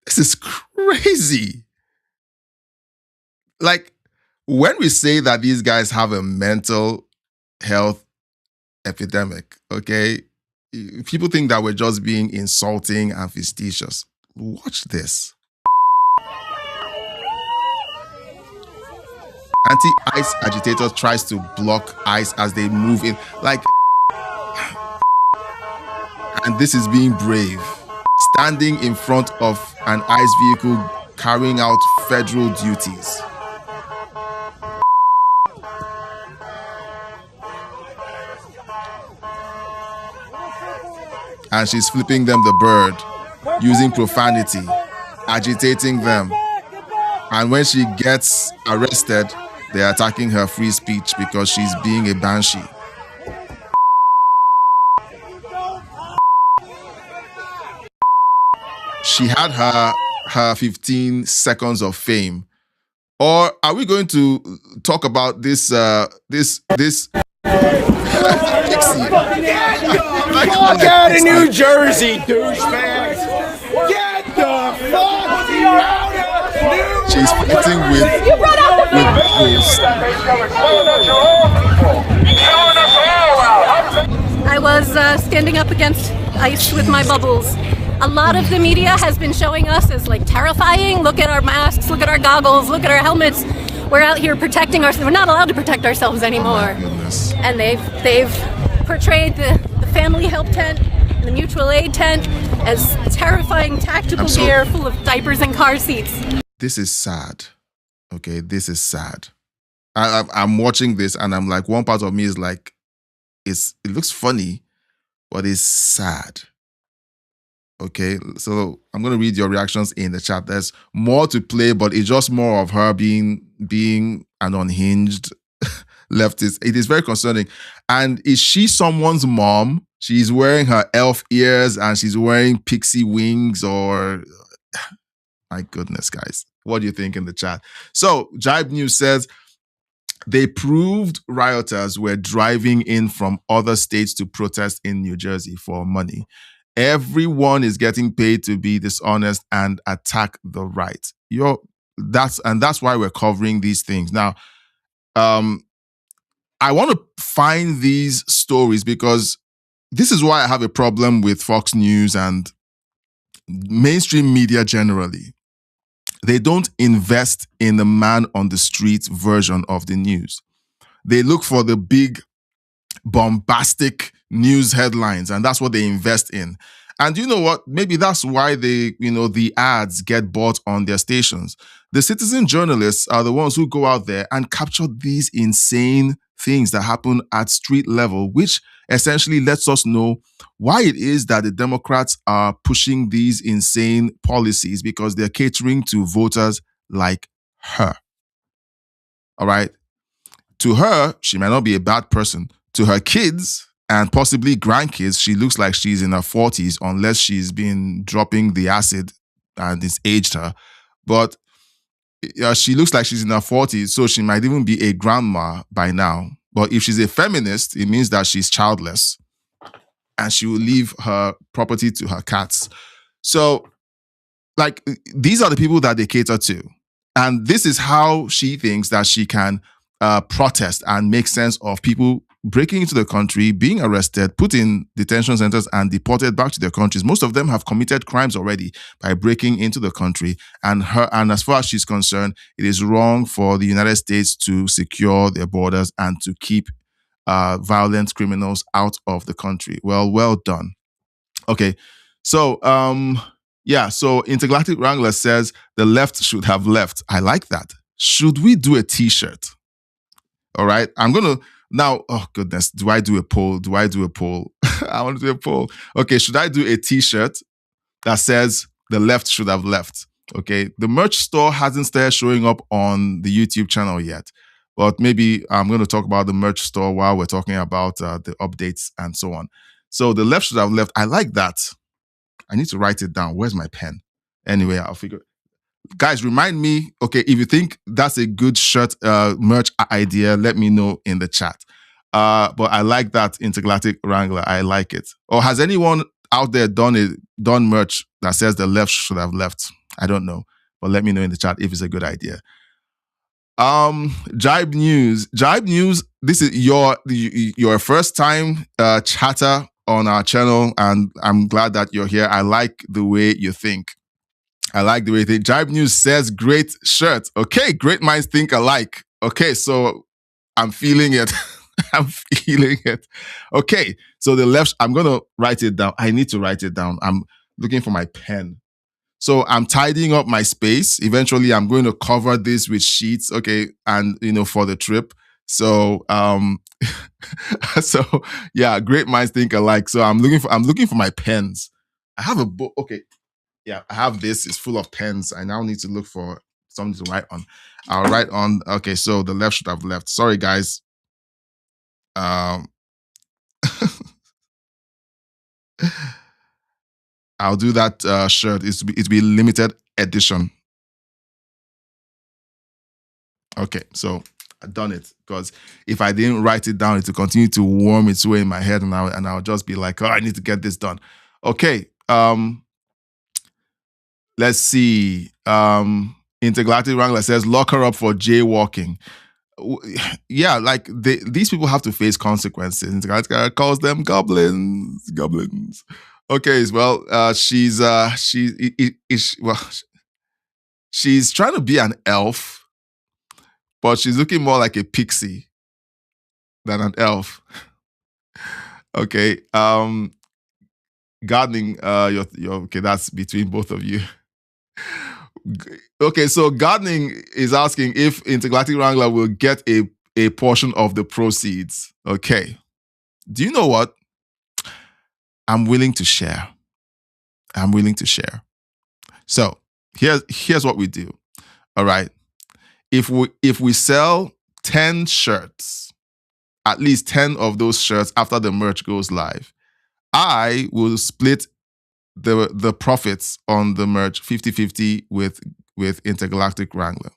This is crazy. Like, when we say that these guys have a mental health epidemic, okay, people think that we're just being insulting and facetious. Watch this. Anti-ICE agitator tries to block ICE as they move in. Like, and this is being brave. Standing in front of an ICE vehicle carrying out federal duties. and she's flipping them the bird, using profanity, agitating them. And when she gets arrested, they're attacking her free speech because she's being a banshee. She had her 15 seconds of fame. Or are we going to talk about this Pixie? Fuck out of New Jersey, douchebags! Get the fuck out of New Jersey! She's fighting with bulls. I was standing up against ice with my bubbles. A lot of the media has been showing us as like terrifying. Look at our masks, look at our goggles, look at our helmets. We're out here protecting ourselves. We're not allowed to protect ourselves anymore. And they've portrayed the family help tent, the mutual aid tent as terrifying tactical gear full of diapers and car seats. This is sad. Okay, this is sad. I'm watching this and I'm like, one part of me is like, it looks funny, but it's sad. Okay, so I'm going to read your reactions in the chat. There's more to play, but it's just more of her being an unhinged leftist. It is very concerning. And is she someone's mom? She's wearing her elf ears and she's wearing pixie wings, or... My goodness, guys. What do you think in the chat? So, Jibe News says, they proved rioters were driving in from other states to protest in New Jersey for money. Everyone is getting paid to be dishonest and attack the right. That's why we're covering these things. Now, I want to find these stories because this is why I have a problem with Fox News and mainstream media generally. They don't invest in the man on the street version of the news. They look for the big, bombastic news headlines, and that's what they invest in. And you know what? Maybe that's why the ads get bought on their stations. The citizen journalists are the ones who go out there and capture these insane things that happen at street level, which essentially lets us know why it is that the Democrats are pushing these insane policies, because they're catering to voters like her. All right? To her, she might not be a bad person. To her kids and possibly grandkids, she looks like she's in her 40s, unless she's been dropping the acid and it's aged her. But she looks like she's in her 40s, so she might even be a grandma by now. But if she's a feminist, it means that she's childless and she will leave her property to her cats. So, like, these are the people that they cater to. And this is how she thinks that she can protest and make sense of people breaking into the country, being arrested, put in detention centers, and deported back to their countries. Most of them have committed crimes already by breaking into the country. And as far as she's concerned, it is wrong for the United States to secure their borders and to keep violent criminals out of the country. Well done. Okay, so so Intergalactic Wrangler says the left should have left. I like that. Should we do a t-shirt? All right, I'm going to now, oh goodness, do I do a poll? I want to do a poll. Okay, should I do a t-shirt that says the left should have left? Okay, the merch store hasn't started showing up on the YouTube channel yet, but maybe I'm going to talk about the merch store while we're talking about the updates and so on. So the left should have left. I like that. I need to write it down. Where's my pen? Anyway, I'll figure it. Guys, remind me, okay, if you think that's a good shirt merch idea, let me know in the chat. But I like that, Intergalactic Wrangler. I like it. Or has anyone out there done merch that says the left should have left? I don't know. But let me know in the chat if it's a good idea. Jibe News, this is your first time chatter on our channel, and I'm glad that you're here. I like the way you think. Jibe News says, great shirt. Okay, great minds think alike. Okay, so I'm feeling it. Okay, so the left, I'm going to write it down. I need to write it down. I'm looking for my pen. So I'm tidying up my space. Eventually, I'm going to cover this with sheets, okay, and, for the trip. So so yeah, great minds think alike. So I'm looking for my pens. I have a book. Okay. Yeah, I have this. It's full of pens. I now need to look for something to write on. I'll write on. Okay, so the left should have left. Sorry, guys. I'll do that shirt. It's to be limited edition. Okay, so I've done it because if I didn't write it down, it will continue to warm its way in my head, and I'll just be like, oh, I need to get this done. Okay. Let's see. Intergalactic Wrangler says, lock her up for jaywalking. Yeah, like these people have to face consequences. Intergalactic calls them goblins. Goblins. Okay, well, she's trying to be an elf, but she's looking more like a pixie than an elf. Okay. Gardening, you're okay, that's between both of you. Okay, so Gardening is asking if Intergalactic Wrangler will get a portion of the proceeds. Okay. Do you know what? I'm willing to share. So here's what we do. All right. If we sell 10 shirts, at least 10 of those shirts after the merch goes live, I will split the profits on the merch 50-50 with Intergalactic Wrangler.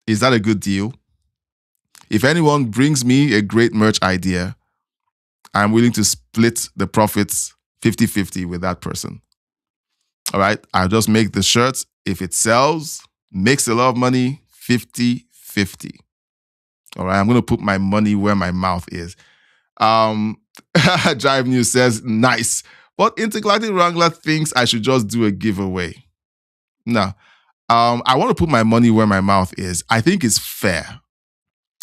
Is that a good deal? If anyone brings me a great merch idea, I'm willing to split the profits 50-50 with that person. All right? I'll just make the shirts. If it sells, makes a lot of money, 50-50. All right? I'm going to put my money where my mouth is. Jive News says, nice. But Intergalactic Wrangler thinks I should just do a giveaway. No. I want to put my money where my mouth is. I think it's fair.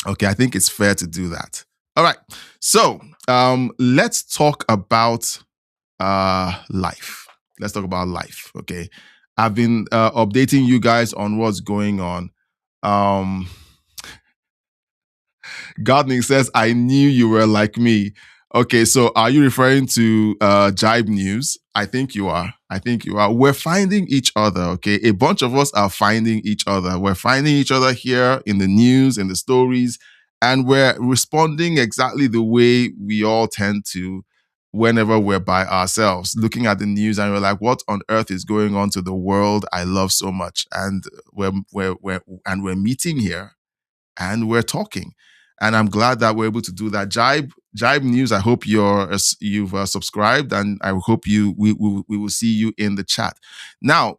Okay, I think it's fair to do that. All right. So let's talk about life. Let's talk about life. Okay. I've been updating you guys on what's going on. Gardening says, I knew you were like me. Okay, so are you referring to Jibe News? I think you are. We're finding each other, okay? A bunch of us are finding each other. We're finding each other here in the news, in the stories, and we're responding exactly the way we all tend to whenever we're by ourselves, looking at the news and we're like, what on earth is going on to the world I love so much? And we're meeting here and we're talking. And I'm glad that we're able to do that. Jibe News, I hope you've subscribed, and I hope we will see you in the chat. Now,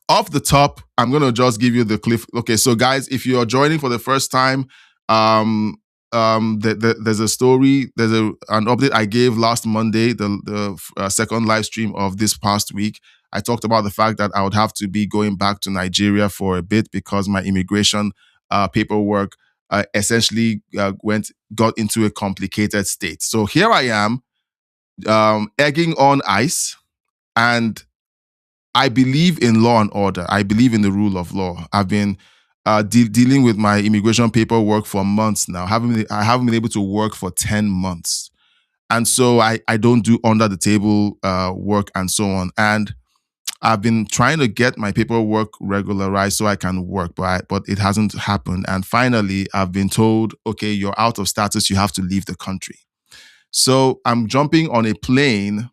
off the top, I'm going to just give you the cliff. Okay, so guys, if you're joining for the first time, there's a story, there's an update I gave last Monday, the second live stream of this past week. I talked about the fact that I would have to be going back to Nigeria for a bit because my immigration paperwork essentially got into a complicated state. So here I am, egging on ICE, and I believe in law and order. I believe in the rule of law. I've been dealing with my immigration paperwork for months now. I haven't been able to work for 10 months. And so I don't do under the table work and so on. And I've been trying to get my paperwork regularized so I can work, but it hasn't happened. And finally, I've been told, okay, you're out of status. You have to leave the country. So I'm jumping on a plane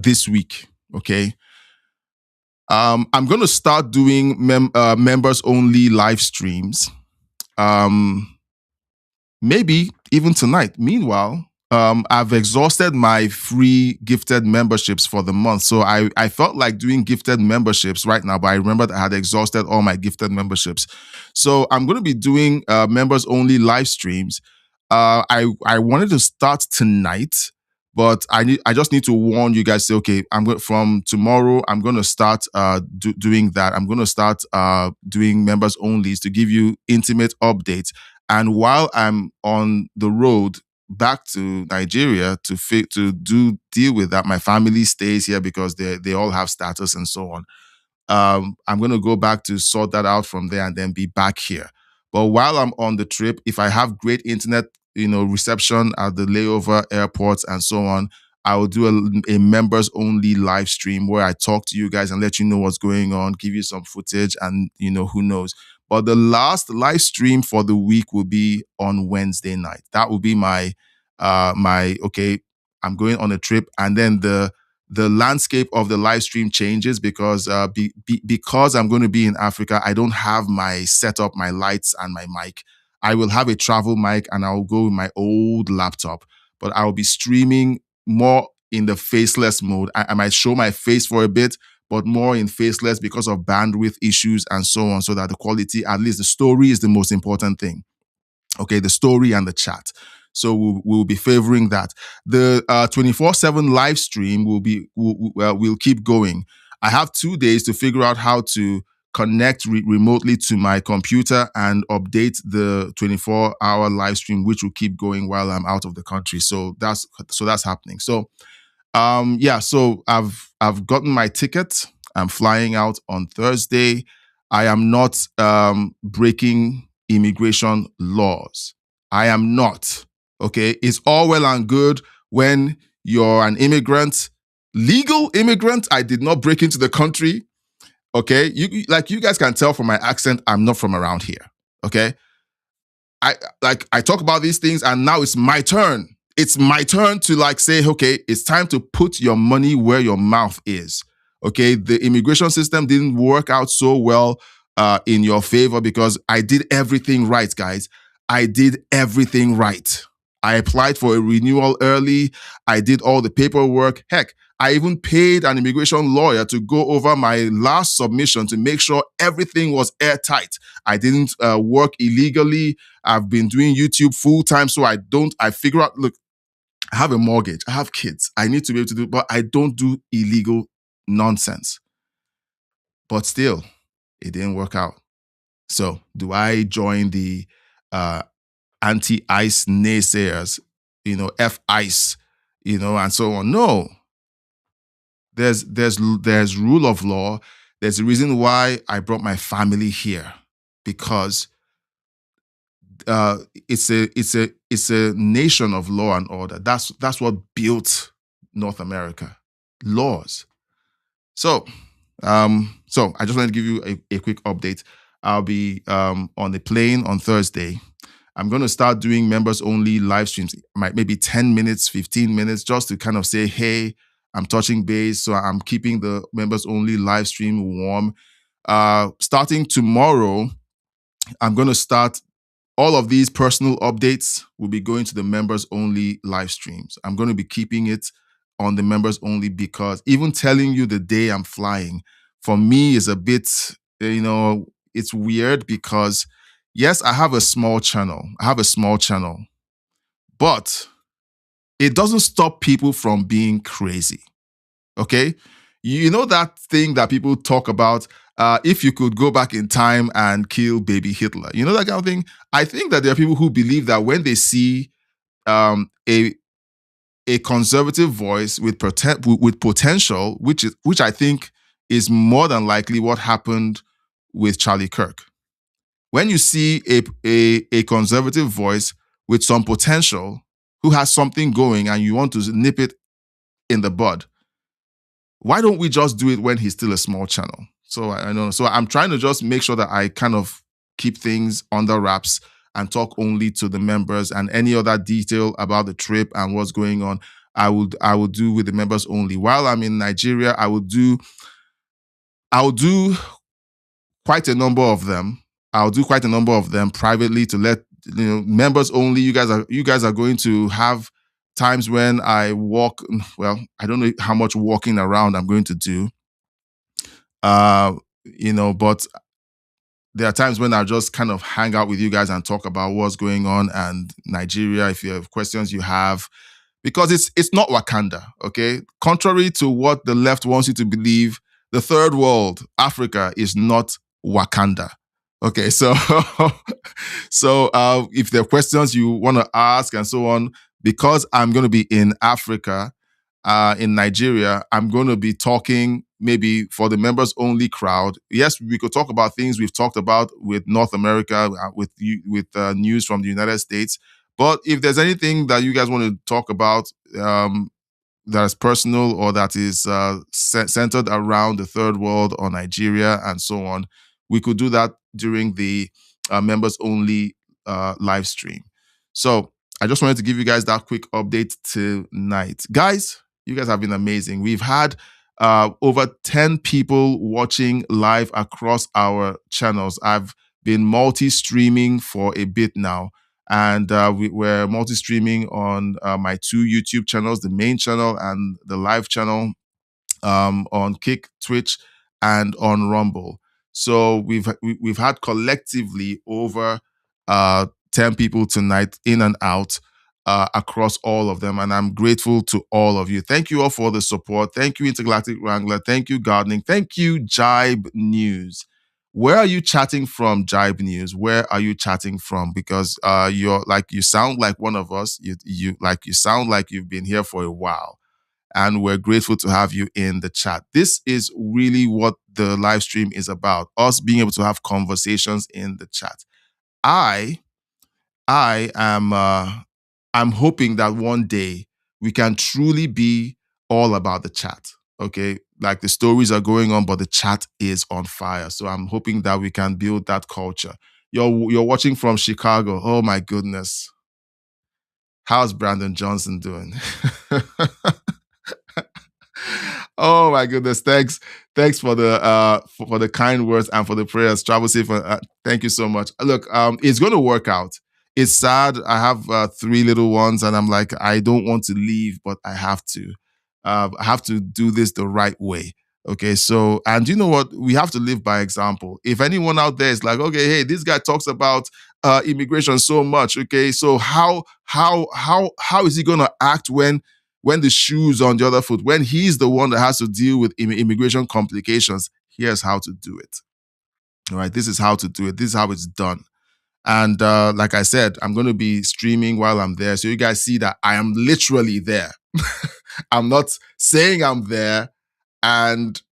this week, okay? I'm going to start doing members-only live streams, maybe even tonight. Meanwhile, I've exhausted my free gifted memberships for the month. So I felt like doing gifted memberships right now, but I remembered I had exhausted all my gifted memberships. So I'm going to be doing members-only live streams. I wanted to start tonight, but I just need to warn you guys. Say, okay, from tomorrow, I'm going to start doing that. I'm going to start doing members onlys to give you intimate updates. And while I'm on the road back to Nigeria to deal with that, my family stays here because they all have status and so on. I'm going to go back to sort that out from there and then be back here. But while I'm on the trip, if I have great internet, reception at the layover airports and so on, I will do a members only live stream where I talk to you guys and let you know what's going on, give you some footage, and who knows. But the last live stream for the week will be on Wednesday night. That will be my okay, I'm going on a trip, and then the landscape of the live stream changes because because I'm going to be in Africa, I don't have my setup, my lights, and my mic. I will have a travel mic, and I'll go with my old laptop, but I'll be streaming more in the faceless mode. I might show my face for a bit, but more in faceless because of bandwidth issues and so on, so that the quality, at least the story, is the most important thing. Okay, the story and the chat. So we'll be favoring that. The 24/7 live stream will keep going. I have 2 days to figure out how to connect remotely to my computer and update the 24-hour live stream, which will keep going while I'm out of the country. So that's happening. So so I've gotten my ticket. I'm flying out on Thursday. I am not breaking immigration laws. I am not. Okay, it's all well and good when you're an immigrant, legal immigrant. I did not break into the country. Okay, you guys can tell from my accent, I'm not from around here. Okay, I talk about these things, and now it's my turn. It's my turn to say, okay, it's time to put your money where your mouth is. Okay, the immigration system didn't work out so well in your favor because I did everything right, guys. I did everything right. I applied for a renewal early. I did all the paperwork. Heck, I even paid an immigration lawyer to go over my last submission to make sure everything was airtight. I didn't work illegally. I've been doing YouTube full time, so I figure out, look, I have a mortgage. I have kids. I need to be able to do, but I don't do illegal nonsense. But still, it didn't work out. So do I join the anti-ICE naysayers, F-ICE, and so on? No. There's rule of law. There's a reason why I brought my family here, because it's a nation of law and order. That's what built North America. Laws. So I just wanted to give you a quick update. I'll be on the plane on Thursday. I'm going to start doing members only live streams, maybe 10 minutes, 15 minutes, just to kind of say, hey, I'm touching base. So I'm keeping the members only live stream warm. Starting tomorrow, I'm going to start all of these personal updates will be going to the members only live streams. I'm going to be keeping it on the members only because even telling you the day I'm flying for me is a bit, it's weird because yes, I have a small channel. But it doesn't stop people from being crazy. Okay? You know that thing that people talk about, if you could go back in time and kill baby Hitler. You know that kind of thing? I think that there are people who believe that when they see a conservative voice with potential, which I think is more than likely what happened with Charlie Kirk. When you see a conservative voice with some potential who has something going and you want to nip it in the bud, why don't we just do it when he's still a small channel? So I know. So I'm trying to just make sure that I kind of keep things under wraps and talk only to the members, and any other detail about the trip and what's going on, I will do with the members only. While I'm in Nigeria, I will do quite a number of them. I'll do quite a number of them privately to let members only. You guys are going to have times when I walk. Well, I don't know how much walking around I'm going to do. But there are times when I just kind of hang out with you guys and talk about what's going on and Nigeria. If you have questions you have, because it's not Wakanda, okay? Contrary to what the left wants you to believe, the third world, Africa, is not Wakanda. Okay, so if there are questions you want to ask and so on, because I'm going to be in Africa, in Nigeria, I'm going to be talking maybe for the members only crowd. Yes, we could talk about things we've talked about with North America, with news from the United States. But if there's anything that you guys want to talk about that is personal or that is centered around the third world or Nigeria and so on, we could do that during the members only live stream. So I just wanted to give you guys that quick update tonight. Guys, you guys have been amazing. We've had over 10 people watching live across our channels. I've been multi-streaming for a bit now. And we're multi-streaming on my 2 YouTube channels, the main channel and the live channel, on Kick, Twitch, and on Rumble. So we've had collectively over 10 people tonight in and out across all of them. And I'm grateful to all of you. Thank you all for the support. Thank you, Intergalactic Wrangler. Thank you, Gardening. Thank you, Jibe News. Where are you chatting from, Jibe News? Where are you chatting from? Because you sound like one of us. You sound like you've been here for a while, and we're grateful to have you in the chat. This is really what the live stream is about: us being able to have conversations in the chat. I'm hoping that one day we can truly be all about the chat. Okay, like the stories are going on, but the chat is on fire. So I'm hoping that we can build that culture. You're watching from Chicago. Oh my goodness. How's Brandon Johnson doing? Oh my goodness. Thanks for the kind words and for the prayers. Travel safe. Thank you so much. Look, it's going to work out. It's sad. I have 3 little ones and I'm like, I don't want to leave, but I have to. I have to do this the right way. Okay, so, and you know what? We have to live by example. If anyone out there is like, okay, hey, this guy talks about immigration so much. Okay, so how is he going to act when the shoe's on the other foot, when he's the one that has to deal with immigration complications? Here's how to do it. All right, this is how to do it. This is how it's done. And like I said, I'm going to be streaming while I'm there. So you guys see that I am literally there. I'm not saying I'm there and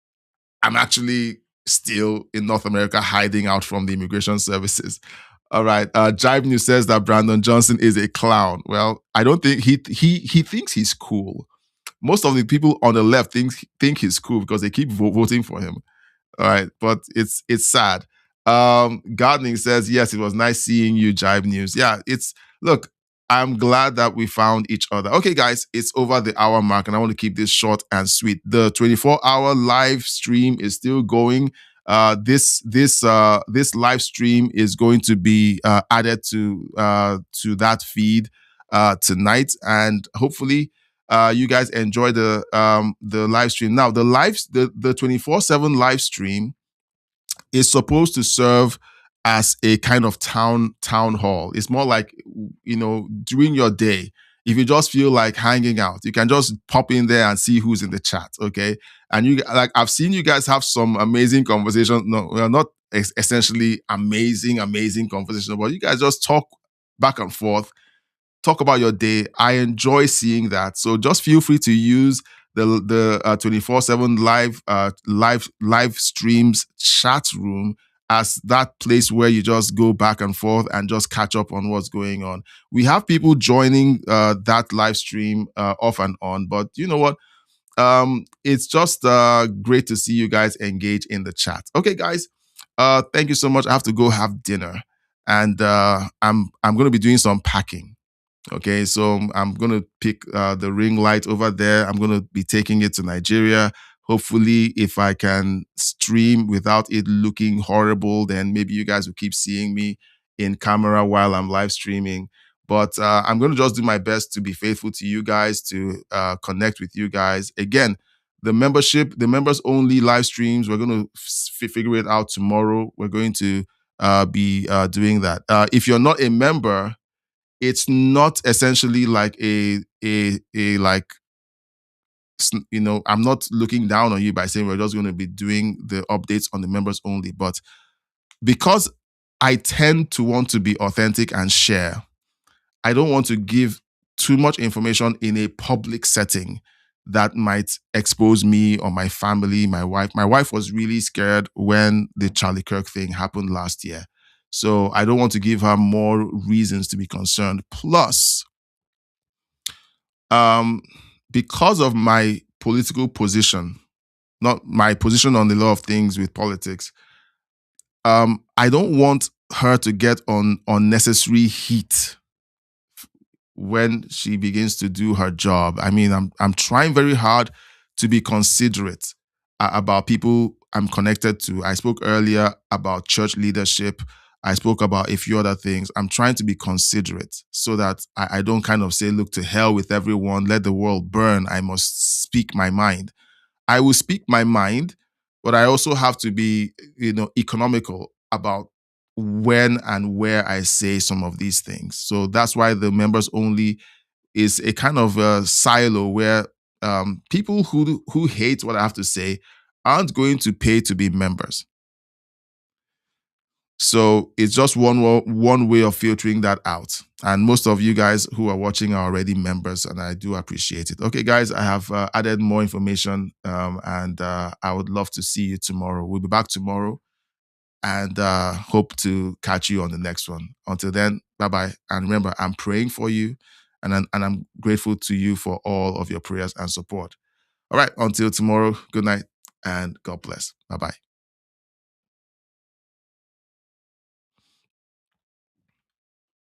I'm actually still in North America hiding out from the immigration services. All right. Jive News says that Brandon Johnson is a clown. Well, I don't think he thinks he's cool. Most of the people on the left think he's cool because they keep voting for him. All right. But it's sad. Gardening says, yes, it was nice seeing you, Jive News. Yeah, look, I'm glad that we found each other. Okay, guys, it's over the hour mark, and I want to keep this short and sweet. The 24-hour live stream is still going. This live stream is going to be added to that feed tonight, and hopefully you guys enjoy the live stream. Now, the 24/7 live stream is supposed to serve as a kind of town hall. It's more like, during your day, if you just feel like hanging out, you can just pop in there and see who's in the chat, okay? And I've seen you guys have some amazing conversations. No, well, not essentially amazing conversations, but you guys just talk back and forth, talk about your day. I enjoy seeing that. So just feel free to use the 24/7 live streams chat room as that place where you just go back and forth and just catch up on what's going on. We have people joining that live stream off and on, but you know what? It's just great to see you guys engage in the chat. Okay, guys, thank you so much. I have to go have dinner, and I'm going to be doing some packing. Okay, so I'm going to pick the ring light over there. I'm going to be taking it to Nigeria. Hopefully, if I can stream without it looking horrible, then maybe you guys will keep seeing me in camera while I'm live streaming. But I'm going to just do my best to be faithful to you guys, to connect with you guys. Again, the members only live streams, we're going to figure it out tomorrow. We're going to be doing that. If you're not a member, it's not essentially like a like, I'm not looking down on you by saying we're just going to be doing the updates on the members only, but because I tend to want to be authentic and share, I don't want to give too much information in a public setting that might expose me or my family, my wife. My wife was really scared when the Charlie Kirk thing happened last year. So I don't want to give her more reasons to be concerned. Plus, because of my political position, not my position on the law of things with politics, I don't want her to get on unnecessary heat when she begins to do her job. I mean, I'm trying very hard to be considerate about people I'm connected to. I spoke earlier about church leadership. I spoke about a few other things. I'm trying to be considerate so that I don't kind of say, look, to hell with everyone, let the world burn. I must speak my mind. I will speak my mind, but I also have to be, economical about when and where I say some of these things. So that's why the members only is a kind of a silo where people who hate what I have to say aren't going to pay to be members. So it's just one way of filtering that out. And most of you guys who are watching are already members, and I do appreciate it. Okay, guys, I have added more information, and I would love to see you tomorrow. We'll be back tomorrow, and hope to catch you on the next one. Until then, bye-bye. And remember, I'm praying for you, and I'm grateful to you for all of your prayers and support. All right, until tomorrow, good night, and God bless. Bye-bye.